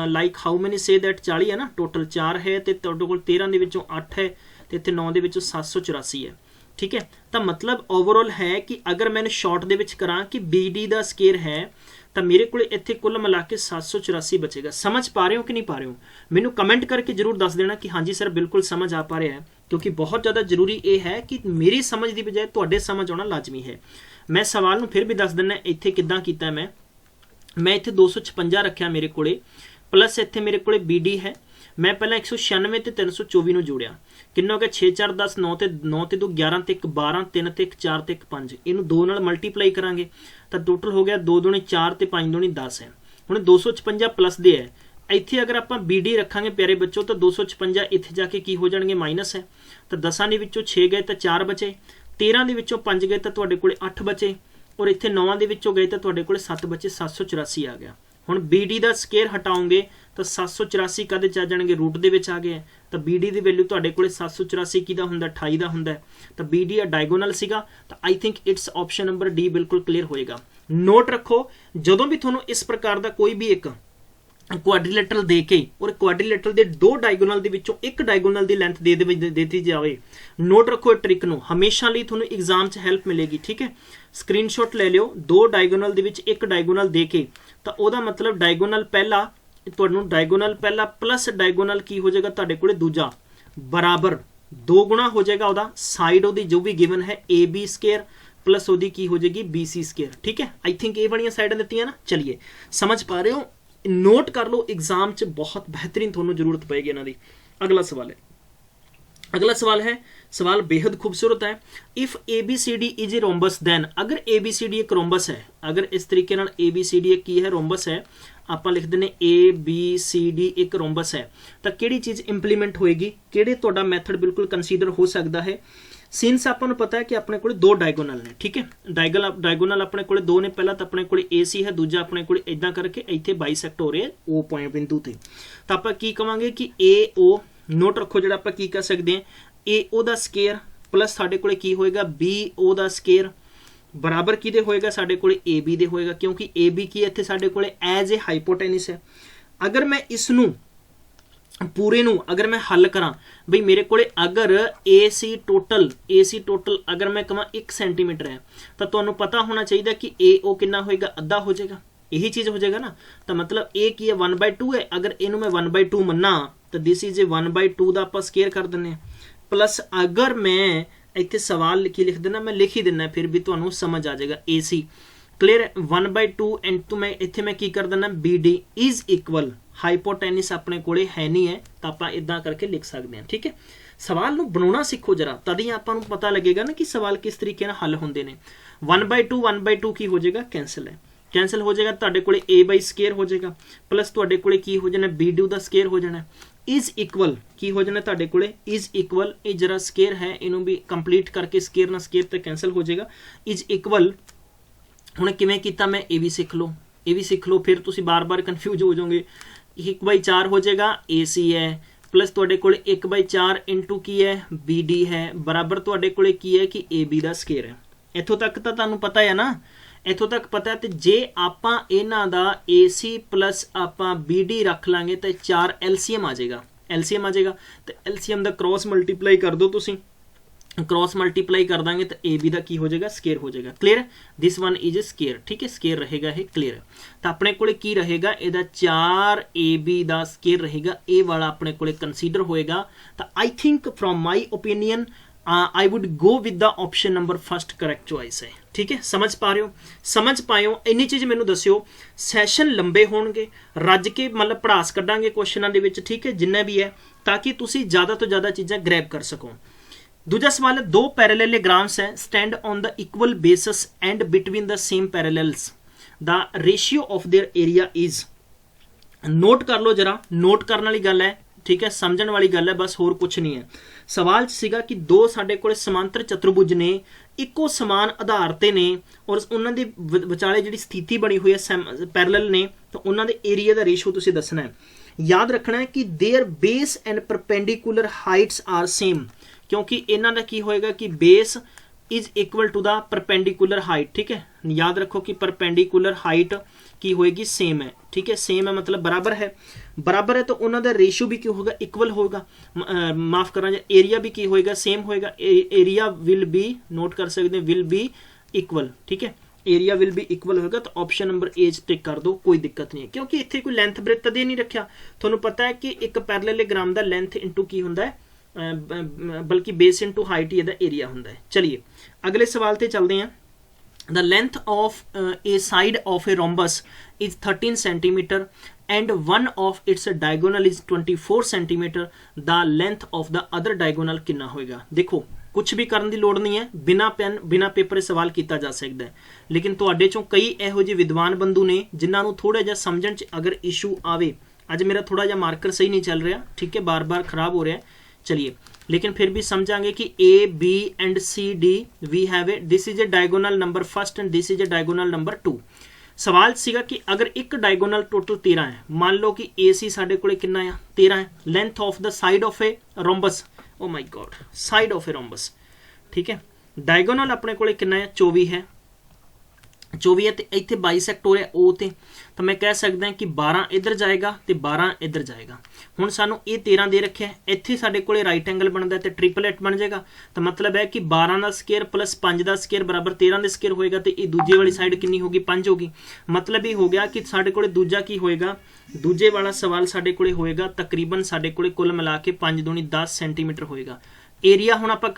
like how many say that 40 है ना, टोटल 4 है, तो तुहाडे कोल 13 दे विचों 8 है, तो इत्थे 9 दे विचों 784 है, ठीक है। तो मतलब ओवरऑल है कि अगर मैंने शॉर्ट दे विच करां कि BD दा स्केयर है तो मेरे को इत्थे कुल मिला के 784 बचेगा। समझ पा रहे हो कि नहीं पा रहे हो? मैनू कमेंट करके जरूर दस देना कि हाँ जी सर बिल्कुल समझ आ पा रहा है, क्योंकि बहुत ज़्यादा जरूरी ये है कि मेरी समझ की बजाय तुहाडे समझ आना लाजमी है। मैं सवाल नूं फिर भी दस दिना इत्थे किद्दां कीता मैं इत्थे 256 रखिया मेरे कोले, प्लस इत्थे मेरे कोले BD है, मैं पहला 196 ते 324 नूं जोड़िया, किन्ना हो गया 6 4 10 9 ते 9 ते 2 11 ते 1 12 3 ते 1 4 ते 1 5, इनू 2 नाल मल्टीप्लाई करांगे तो टोटल हो गया 2 दूनी 4 ते 5 दूनी 10 है। हुण 256 प्लस दे है, इत्थे अगर आपां BD रखांगे प्यारे बच्चों तो 256 इत्थे जाके की हो जाणगे माइनस है, तो 10 दे विचों 6 गए तो 4 बचे, 13 दे विचों 5 गए तो तुहाडे कोले 8 बचे, और इत्थे 9 दे विचों गए तो तुहाडे कोले 7 बचे, 784 आ गया। हुण BD का स्केयर हटाओगे तो 784 कदे च आ जाएंगे रूट दे विच आ गए, तो BD की वैल्यू तुहाडे कोले 784 किहदा हुंदा 28 का हुंदा, तो BD डायगोनल सीगा, तो I think it's option number D बिल्कुल क्लीयर होएगा। नोट रखो जदों भी तुहानूं इस प्रकार का कोई भी एक क्वाड्रीलेटरल दे के और क्वाड्रीलेटरल के 2 डायगोनल दे विचों एक डायगोनल की लेंथ देती जाए, नोट रखो इस ट्रिक नूं, हमेशा लिए तुहानूं एग्जाम च हैल्प मिलेगी, ठीक है। स्क्रीनशॉट ले लियो, 2 डायगोनल दे विच एक डायगोनल दे के, तो ओहदा मतलब डायगोनल पहला तुहानूं डायगोनल पहला प्लस डायगोनल की हो जाएगा तुहाडे कोले दूजा बराबर 2 गुणा हो जाएगा ओहदा साइड ओहदी जो भी गिवन है AB स्केयर प्लस ओहदी की हो जाएगी BC स्केयर, ठीक है। आई थिंक ये बड़ियां साइडां दित्तियां ना, चलिए समझ पा रहे हो, नोट कर लो, एग्जाम च बहुत बेहतरीन तुहानूं जरूरत पएगी इन्हां दी। अगला सवाल है, अगला सवाल है, सवाल बेहद खूबसूरत है। If ABCD is a rhombus then, अगर ABCD एक रोम्बस है, अगर इस तरीके नाल ABCD एक की है रोम्बस है, आप लिख देने ABCD एक रोम्बस है, तो किहड़ी चीज़ इंप्लीमेंट होएगी, किहड़े तुहाडा मैथड बिल्कुल कंसीडर हो सकता है। सीन्स आपां नूं पता है कि अपने कोले 2 डायगोनल ने, ठीक है, डायगोनल अपने कोले 2 ने, पहला तो अपने कोले AC है, दूजा अपने कोले इदां करके इत्थे बाइसेक्ट हो रहे हैं O पॉइंट बिंदु ते, तो आपां की कहांगे कि AO, नोट रखो जिहड़ा आपां की कह सकते हैं AO दा स्केयर प्लस साडे कोले की होएगा BO दा स्केयर बराबर किहदे होएगा साडे कोले AB दे होएगा, क्योंकि AB की इत्थे साडे कोले एज ए हाइपोटेनिस है। अगर मैं इसनूं पूरे नूं अगर मैं हल करा बई मेरे कोले अगर AC टोटल अगर मैं कहां 1 सेंटीमीटर है, तो तुहानूं पता होना चाहिए कि AO कितना होएगा, अद्धा हो जाएगा, यही चीज़ हो जाएगा ना। तो मतलब A की है 1/2 है, अगर इनू मैं 1/2 मन्ना तो दिस इज ए 1/2 का आप स्केयर कर दें, प्लस अगर मैं इत्थे सवाल लिखी लिख देना, मैं लिख ही देना फिर भी तुहानूं समझ आ जाएगा AC क्लीयर 1/2 एंड तो मैं इत्थे मैं की कर देना BD इज इक्वल हाइपोटेनिस अपने कोले है नहीं है, तो आप इदां करके लिख सकते हैं, ठीक है। सवाल नूं बनाउणा सीखो जरा, तद ही आपां नूं पता लगेगा ना कि सवाल किस तरीके नाल हल होंदे ने। 1/2 की हो जाएगा कैंसल है, कैंसल हो जाएगा, तुहाडे कोले A स्केयर हो जाएगा, प्लस तुहाडे कोले की हो जाना BD दा स्केयर हो जाना, इज इक्वल की हो जाना तुहाडे कोले इज इक्वल, ये जरा स्केयर है इनू भी कंप्लीट करके स्केयर ना स्केयर तो कैंसल हो जाएगा, इज इक्वल। हुण किवें कीता मैं ये भी सीख लो, ये भी सीख लो, फिर तुसीं बार बार कन्फ्यूज हो जाओगे। 1/4 हो जाएगा AC है, प्लस तुहाडे कोले 1/4 इंटू की है BD है, बराबर तुहाडे कोले की है कि AB दा स्केयर है। इत्थों तक तो तुहानूं पता है ना, इत्थों तक पता है। तो जे आपां इन्हां दा AC प्लस आपां BD रख लांगे तो 4 LCM आ जाएगा, LCM आ जाएगा, तो LCM दा क्रॉस मल्टीप्लाई कर दो तुसीं, क्रॉस मल्टीप्लाई कर देंगे तो AB दा की हो जाएगा स्केयर हो जाएगा, clear. This one is a square, ठीक है, स्केयर रहेगा ये, क्लियर। तो अपने कोले की रहेगा, इहदा 4 AB दा स्केयर रहेगा, ए वाला अपने कोले कंसीडर होएगा। तो I think from my opinion I would go with the option number first correct choice है। ठीक है, समझ पा रहे हो, समझ पाए हो? इन्नी चीज़ मैनू दस्यो। सैशन लंबे होणगे, रज के मतलब पढ़ास कड्डांगे क्वेश्चनों के विच, ठीक है, जिन्ना भी है, ताकि तुसी ज़्यादा तो ज़्यादा चीज़ां ग्रैब कर सको। दूजा सवाल है, दो पैरेललोग्राम्स है, stand on the equal basis and between the same parallels the ratio of their area is. Note कर लो जरा, नोट करने वाली गल है, ठीक है, समझण वाली गल है, बस होर कुछ नहीं है। सवाल सीगा कि दो साडे कोले समांतर चतुर्भुज ने, इक्को समान आधार ते ने, और उन्हां दे विचाले जिहड़ी स्थिति बनी हुई है पैरेलल ने, तो उन्हां दे एरिया दा रेशो तुसीं दसना है। याद रखना है कि their base and perpendicular heights are same, क्योंकि इन्हां दा की होएगा कि base is equal to the perpendicular height. ठीक है, याद रखो कि परपेंडिकुलर हाइट की होएगी सेम है। ठीक है, सेम है मतलब बराबर है, बराबर है, तो उन्होंने रेशियो भी की होगा, इक्वल होगा, माफ करना, एरिया भी की होएगा, सेम होएगा। एरिया विल बी, नोट कर सकते हैं, विल बी इक्वल। ठीक है, एरिया विल बी इक्वल होगा, तो ऑप्शन नंबर ए टिक कर दो, कोई दिक्कत नहीं है, क्योंकि इतने कोई लेंथ ब्रेथ दे नहीं रखा। थोड़ा पता है कि एक पैरेललोग्राम का लेंथ इंटू की होंदा है, बल्कि बेस इंटू हाइट ही एरिया होंदा है। चलिए अगले सवाल ते चलते हैं। The length of a side of a rhombus is 13 centimeter and one of its diagonal is 24 centimeter. The length of the other diagonal कितना होएगा? देखो कुछ भी करने की लोड़ नहीं है, बिना पेन बिना पेपर सवाल किया जा सकता है, लेकिन तुहाडे चों कई इहो ਜਿਹੇ विद्वान बंधु ने जिन्हां नूं थोड़ा जिहा समझण च अगर इशू आवे। अज मेरा थोड़ा जिहा मार्कर सही नहीं चल रहा, ठीक है, बार बार खराब हो रहा है, चलिए, लेकिन फिर भी समझांगे कि A B and C D we have a, this is a diagonal number first and this is a diagonal number 2। सवाल सीगा कि अगर एक डायगोनल टोटल 13 है, मान लो कि ए सी साडे कोले कितना है, 13 है। Length of the side of a rhombus, oh my God, side of a rhombus, ठीक है, डायगोनल अपने कोले कितना है, 24 है, 24 है, तो इत्थे बाइसेक्ट हो रहा ओ ते, तो मैं कह सकदा कि 12 इधर जाएगा तो 12 इधर जाएगा। हुण सानू ये 13 दे रखे है, इत्थे साडे कोले राइट एंगल बनदा तो ट्रिपलेट बन जाएगा, तो मतलब है कि 12 का स्केयर प्लस 5 का स्केयर बराबर 13 का स्केयर होएगा, तो ये दूजे वाली साइड कितनी होगी, 5 होगी। मतलब ये हो गया कि साडे कोले दूजा की होएगा, दूजे वाला सवाल साडे कोले होएगा तकरीबन साडे कोले कुल मिला के 5 दूनी 10 सेंटीमीटर होएगा। एरिया हुण आपां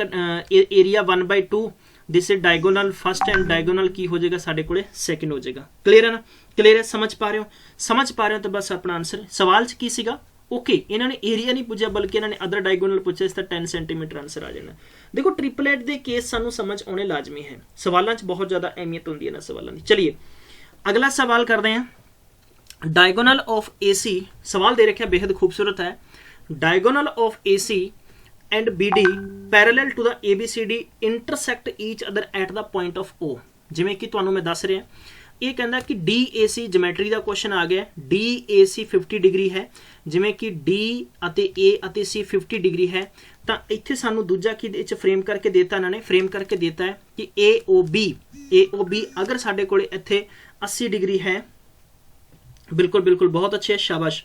area 1/2, this is diagonal first and diagonal की हो जाएगा साडे कोले सेकंड हो जाएगा। क्लियर है ना, क्लियर है, समझ पा रहे हो, समझ पा रहे हो, तो बस अपना आंसर सवाल च की सीगा, ओके, इन्होंने एरिया नहीं पूछा बल्कि इन्होंने अदर डायगोनल पूछा, इसका 10 सेंटीमीटर आंसर आ जाना। देखो ट्रिपलेट के केस सानू समझ आने लाजमी है, सवालों च बहुत ज़्यादा अहमियत होती है ना सवालों की। चलिए अगला सवाल करते हैं, डायगोनल ऑफ ए सी, सवाल दे रखा बेहद खूबसूरत है, diagonal of A C and BD parallel to the ABCD intersect each other at the point of O। जिमें कि तुहानू मैं दस रहा, ये कहता कि DAC ज्योमेट्री का क्वेश्चन आ गया, DAC 50 डिग्री है, जिमें कि D अते A अते C 50 डिग्री है, तो इत्थे सानू दूजा की इच फ्रेम करके देता, इन्होंने फ्रेम करके देता है कि AOB अगर साडे कोले इत्थे 80 डिग्री है, बिल्कुल बिल्कुल बहुत अच्छे है, शाबाश,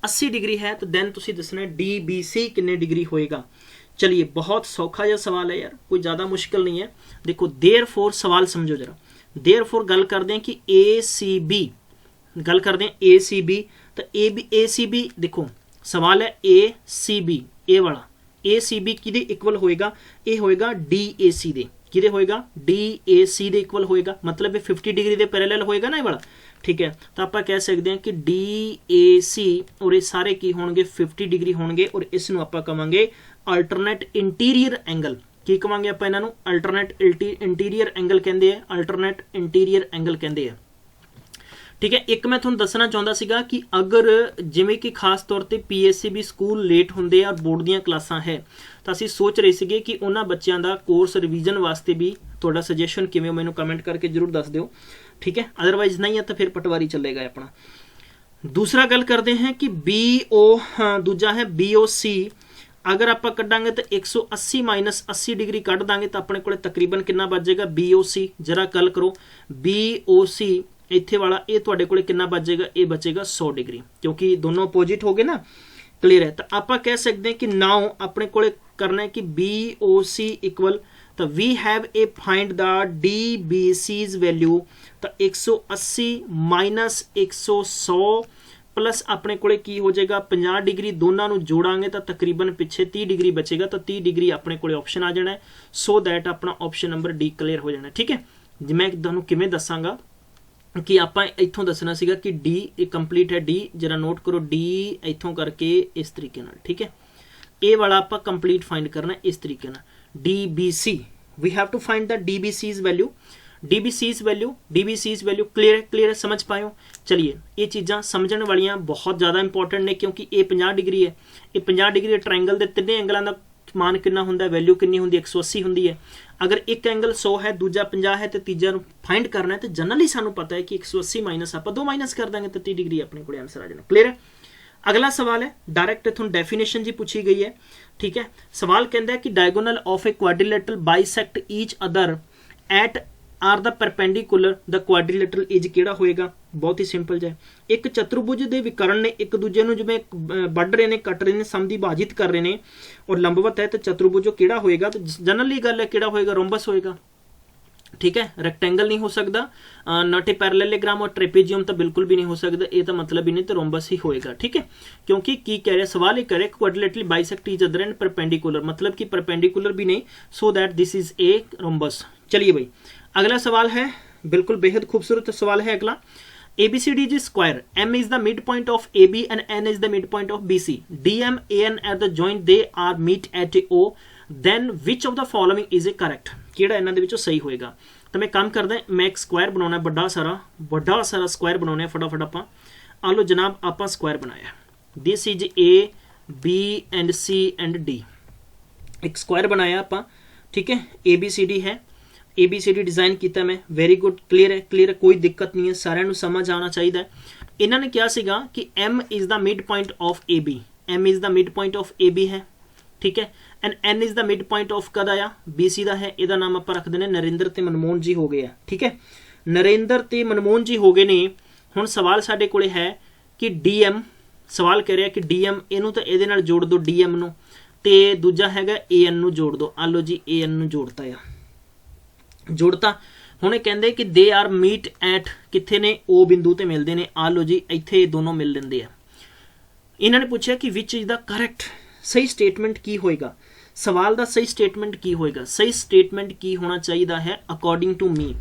80 डिग्री है, तो दैन तुसी दसना DBC कितने डिग्री होएगा। चलिए बहुत सौखा जिहा सवाल है यार, कोई ज़्यादा मुश्किल नहीं है। देखो देयरफॉर सवाल समझो जरा, देयरफॉर गल करते हैं कि ACB, गल करते हैं ACB, तो ACB देखो सवाल है ACB, ए वाला ACB किदे इक्वल होएगा, ये होएगा DAC दे, किदे होएगा, DAC दे इक्वल होएगा, मतलब 50 डिग्री दे पैरेलल होएगा ना ये वाला, ठीक है। तो आप कह सकते हैं कि DAC और ये सारे की होंगे 50 डिग्री होंगे, और इसनों आप कहांगे अल्टरनेट इंटीरियर एंगल, की कहांगे आप इन्हां नूं अल्टरनेट इंटीरियर एंगल कहंदे आ, अल्टरनेट इंटीरियर एंगल कहंदे आ, ठीक है। एक मैं तुहानूं दसना चाहुंदा सीगा कि अगर जिवें कि खास तौर ते PSCB स्कूल लेट हुंदे आ, बोर्ड दीयां क्लासां है, तो असीं सोच रहे सीगे कि उन्हां बच्चों का कोर्स रिवीजन वास्ते भी तुहाडा सजेशन किवें, मैनूं कमेंट करके जरूर दस दिओ, ठीक है, अदरवाइज नहीं है तो फिर पटवारी चलेगा अपना। दूसरा गल करते हैं कि दूजा है BOC, अगर आप कड्डांगे तो 180 माइनस 80 डिग्री कढ़ दांगे तो अपने को तकरीबन कितना बच जाएगा BOC, जरा गल करो BOC इत्थे वाला, ये तुहाडे कोले कितना बच जाएगा, ये बचेगा 100 डिग्री, क्योंकि दोनों अपोजिट हो गए ना, क्लियर है। तो आप कह सकते हैं कि नाउ अपने कोले करना है कि BOC इक्वल, तो we have a find the DBC's value, तो 180 माइनस 100 प्लस अपने कोले की हो जाएगा 50 डिग्री, दोनों नू जोड़ांगे तो तकरीबन पिछे 30 डिग्री बचेगा, तो 30 डिग्री अपने कोले ऑप्शन आ जाना है। सो दैट अपना ऑप्शन नंबर डी क्लियर हो जाना। ठीक है, मैं तुहानू किवें दसांगा कि आपां इत्थों दसना सीगा कि डी कंप्लीट है। डी जरा नोट करो, डी इत्थों करके इस तरीके नाल। ठीक है, ए वाला आपां कंप्लीट फाइंड करना इस तरीके नाल। D B C, we have to find the D B C's value, DBC's value clear है, समझ पाए हो। चलिए, ये चीज़ां समझण वालियां बहुत ज़्यादा इंपॉर्टेंट ने, क्योंकि ये 50 डिग्री है, ये 50 डिग्री ट्रायंगल के तिने एंगलों का मान कितना होंदा है, वैल्यू कितनी होंदी है, 180 होंदी है। अगर एक एंगल 100 है, दूजा 50 है, तो तीजा फाइंड करना है, तो जनरली सानू पता है कि 180 माइनस आप 2 माइनस कर देंगे तो 30 डिग्री अपने को आंसर आ जाना। क्लियर है। अगला सवाल है, डायरेक्ट इथों डेफिनेशन जी पूछी गई है। ठीक है, सवाल कहता है कि diagonal of a quadrilateral bisect each other at are the perpendicular the quadrilateral is केड़ा होएगा। बहुत ही सिंपल है, एक चतुर्भुज के विकर्ण ने एक दूजे नूं जिवें बढ़ रहे ने, कट रहे ने, समद्विभाजित कर रहे ने और लंबवत है, तो चतुर्भुज केड़ा होएगा। तो जनरली गल है केड़ा होएगा, रोम्बस होएगा। ठीक है, रेक्टेंगल नहीं हो सकता, नॉट ए पैरेललोग्राम और ट्रेपेजियम तो बिल्कुल भी नहीं हो सकता, ये तो मतलब ही नहीं, तो रोम्बस ही होएगा। ठीक है, क्योंकि की कह रहे सवाल ये कह रहे quadrilaterally bisect each other and perpendicular, मतलब कि परपेंडिकुलर भी नहीं, so that this is a rhombus. चलिए भाई, अगला सवाल है, बिल्कुल बेहद खूबसूरत सवाल है अगला। ABCD is square. M is the midpoint of AB and N is the midpoint of BC. DM, AN at the joint they are meet at O. Then which of the following is a correct? ਕਿਹੜਾ ਇਹਨਾਂ ਦੇ ਵਿੱਚੋਂ ਸਹੀ ਹੋਏਗਾ। ਤਾਂ ਮੈਂ ਕੰਮ ਕਰਦਾ, ਮੈਂ ਇੱਕ ਸਕੁਆਇਰ ਬਣਾਉਣਾ, ਵੱਡਾ ਸਾਰਾ ਸਕੁਆਇਰ ਬਣਾਉਣਾ ਫਟਾਫਟ ਆਪਾਂ। ਆ ਲਓ ਜਨਾਬ, ਆਪਾਂ ਸਕੁਆਇਰ ਬਣਾਇਆ। This is A, B and C and D। ਇੱਕ ਸਕੁਆਇਰ ਬਣਾਇਆ ਆਪਾਂ। ठीक है, ABCD है, ABCD डिजाइन किया मैं, वेरी गुड, क्लियर है, कोई दिक्कत नहीं है, साਰਿਆਂ ਨੂੰ समझ आना चाहिए। इन्हों ने क्या सीगा कि M is the mid point of AB, M is the mid point of AB है। ठीक है, and N is the mid point of कदा आ, BC का है। ਇਹਦਾ नाम ਆਪਾਂ रख देने नरेंद्र ते मनमोहन जी हो गए हैं। ठीक है, नरेंद्र ते मनमोहन जी हो गए ने। हुण सवाल साडे कोले है कि DM, सवाल कह रहा है कि DM इनू तो ਇਹਦੇ ਨਾਲ जोड़ दो DM ਨੂੰ, ਤੇ ਦੂਜਾ ਹੈਗਾ AN ਨੂੰ जोड़ दो। आ लो जी, AN ਨੂੰ जोड़ता है, जोड़ता। हुणे कहंदे कि दे आर मीट एट कित्थे ने, ओ बिंदु ते मिलते हैं। आ लो जी, इत्थे दोनों मिल लेंदे आ। इन्होंने पूछा कि विच इज द करेक्ट, सही स्टेटमेंट की होएगा। सवाल दा सही स्टेटमेंट की होएगा, सही स्टेटमेंट की होना चाहिए है according to me.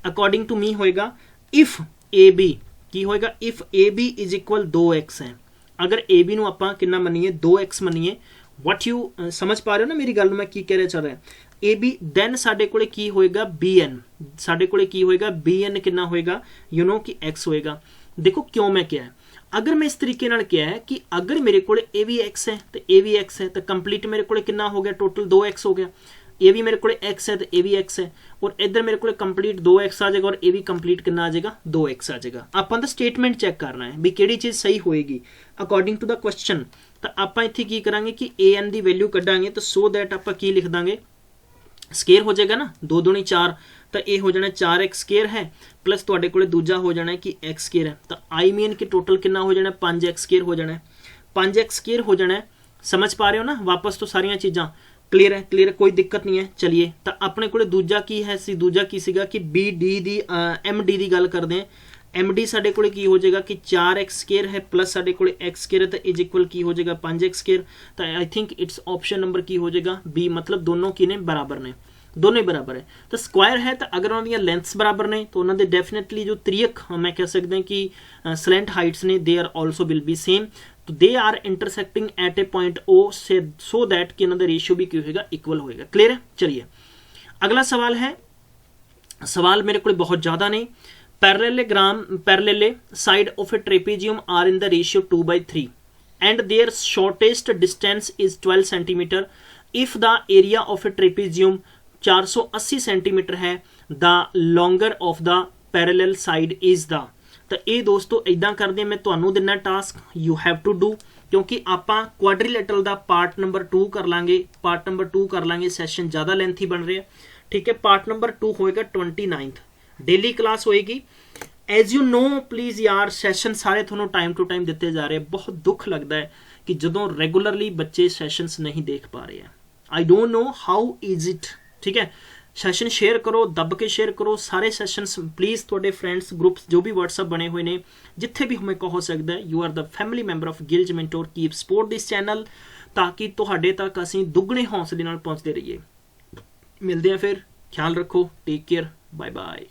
According to me होएगा इफ ए बी, की होएगा if A B is equal 2x है। अगर ए बी नूं आपां कितना मनीए, 2x मनीए। वट यू समझ पा रहे हो ना मेरी गल, मैं की कह रहा चल रहा है। ए बी दैन साडे कोले की होएगा BN, साडे कोले की होएगा BN कितना होएगा, यू नो कि x होएगा। देखो क्यों मैं क्या है, अगर मैं इस तरीके नाल क्या है कि अगर मेरे कोले ए भी x है तो ए भी x है, तो कंप्लीट मेरे कोले कितना हो गया, टोटल 2x हो गया। ए भी मेरे कोले x है तो ए भी x है, और इधर मेरे कोले कंप्लीट 2x आ जाएगा, और ए भी कंप्लीट कितना आ जाएगा, 2x आ जाएगा। आपां दा स्टेटमेंट चेक करना है भी किहड़ी चीज़ सही होएगी अकॉर्डिंग टू द क्वेश्चन। तो आपां इत्थे की करांगे कि AN दी वैल्यू कढांगे, तो सो दैट आपां की लिख दांगे, स्केयर हो जाएगा ना, 2 दूनी 4, तो ये हो जाना 4x स्केयर है, प्लस तुहाडे कोले दूजा हो जाना है कि x स्केयर है। तो आई मीन कि टोटल कितना हो जाना है, 5x स्केयर हो जाना है, 5x स्केयर हो जाना है। समझ पा रहे हो ना, वापस तो सारियां चीज़ां क्लियर है, कोई दिक्कत नहीं है। चलिए, तो अपने कोले दूजा की है सी, दूजा की सीगा कि BD दी MD दी गल करते हैं। MD साडे कोले की हो जाएगा कि 4x स्केयर है, प्लस साडे कोले x स्केयर है, तो इज इक्वल की हो जाएगा 5x स्केयर। तो I think it's option number की हो जाएगा B, मतलब दोनों की ने बराबर ने, दोनों ही बराबर है। तो स्क्वायर है, तो अगर उन्होंने लेंथ्स बराबर ने, तो उन्होंने डेफिनेटली जो त्रियक मैं कह सकते हैं कि स्लैंट हाइट्स ने, they are also will be same. तो they are intersecting at a point O से, सो दैट कि इन्होंने रेशियो भी क्यों होगा, इक्वल होएगा। क्लियर है। चलिए, अगला सवाल है, सवाल मेरे को बहुत ज़्यादा नहीं। Parallel side of a trapezium are in the ratio 2/3 and their shortest distance is 12 centimeter. If the area of a trapezium 480 centimeter है, the longer of the parallel side is the। तो ये दोस्तों इदा करते मैं तुहानू दिना task, you have to do, क्योंकि आपां क्वाड्रिलेटरल का पार्ट नंबर 2 कर लांगे, सैशन ज़्यादा लेंथी बन रहे हैं। ठीक है, पार्ट नंबर 2 होएगा 29th, डेली क्लास होएगी। एज यू नो प्लीज़ यार, सैशन सारे थोनों टाइम टू टाइम दिते जा रहे हैं। बहुत दुख लगता है कि जदों रेगुलरली बच्चे सैशनस नहीं देख पा रहे हैं। I don't know how is it. ठीक है, ਸੈਸ਼ਨ ਸ਼ੇਅਰ ਕਰੋ, ਦੱਬ ਕੇ ਸ਼ੇਅਰ ਕਰੋ ਸਾਰੇ ਸੈਸ਼ਨਸ ਪਲੀਜ਼। ਤੁਹਾਡੇ ਫਰੈਂਡਸ ਗਰੁੱਪਸ ਜੋ ਵੀ WhatsApp ਬਣੇ ਹੋਏ ਨੇ, ਜਿੱਥੇ ਵੀ ਹਮੇ ਕੋ ਹੋ ਸਕਦਾ ਹੈ, you are the family member of Gills Mentor. Keep support this channel, ਤਾਂ ਕਿ ਤੁਹਾਡੇ ਤੱਕ ਅਸੀਂ ਦੁੱਗਣੇ ਹੌਸਲੇ ਨਾਲ ਪਹੁੰਚਦੇ ਰਹੀਏ। ਮਿਲਦੇ ਹਾਂ ਫਿਰ, ਖਿਆਲ ਰੱਖੋ, ਟੇਕ ਕੇਅਰ, ਬਾਏ ਬਾਏ।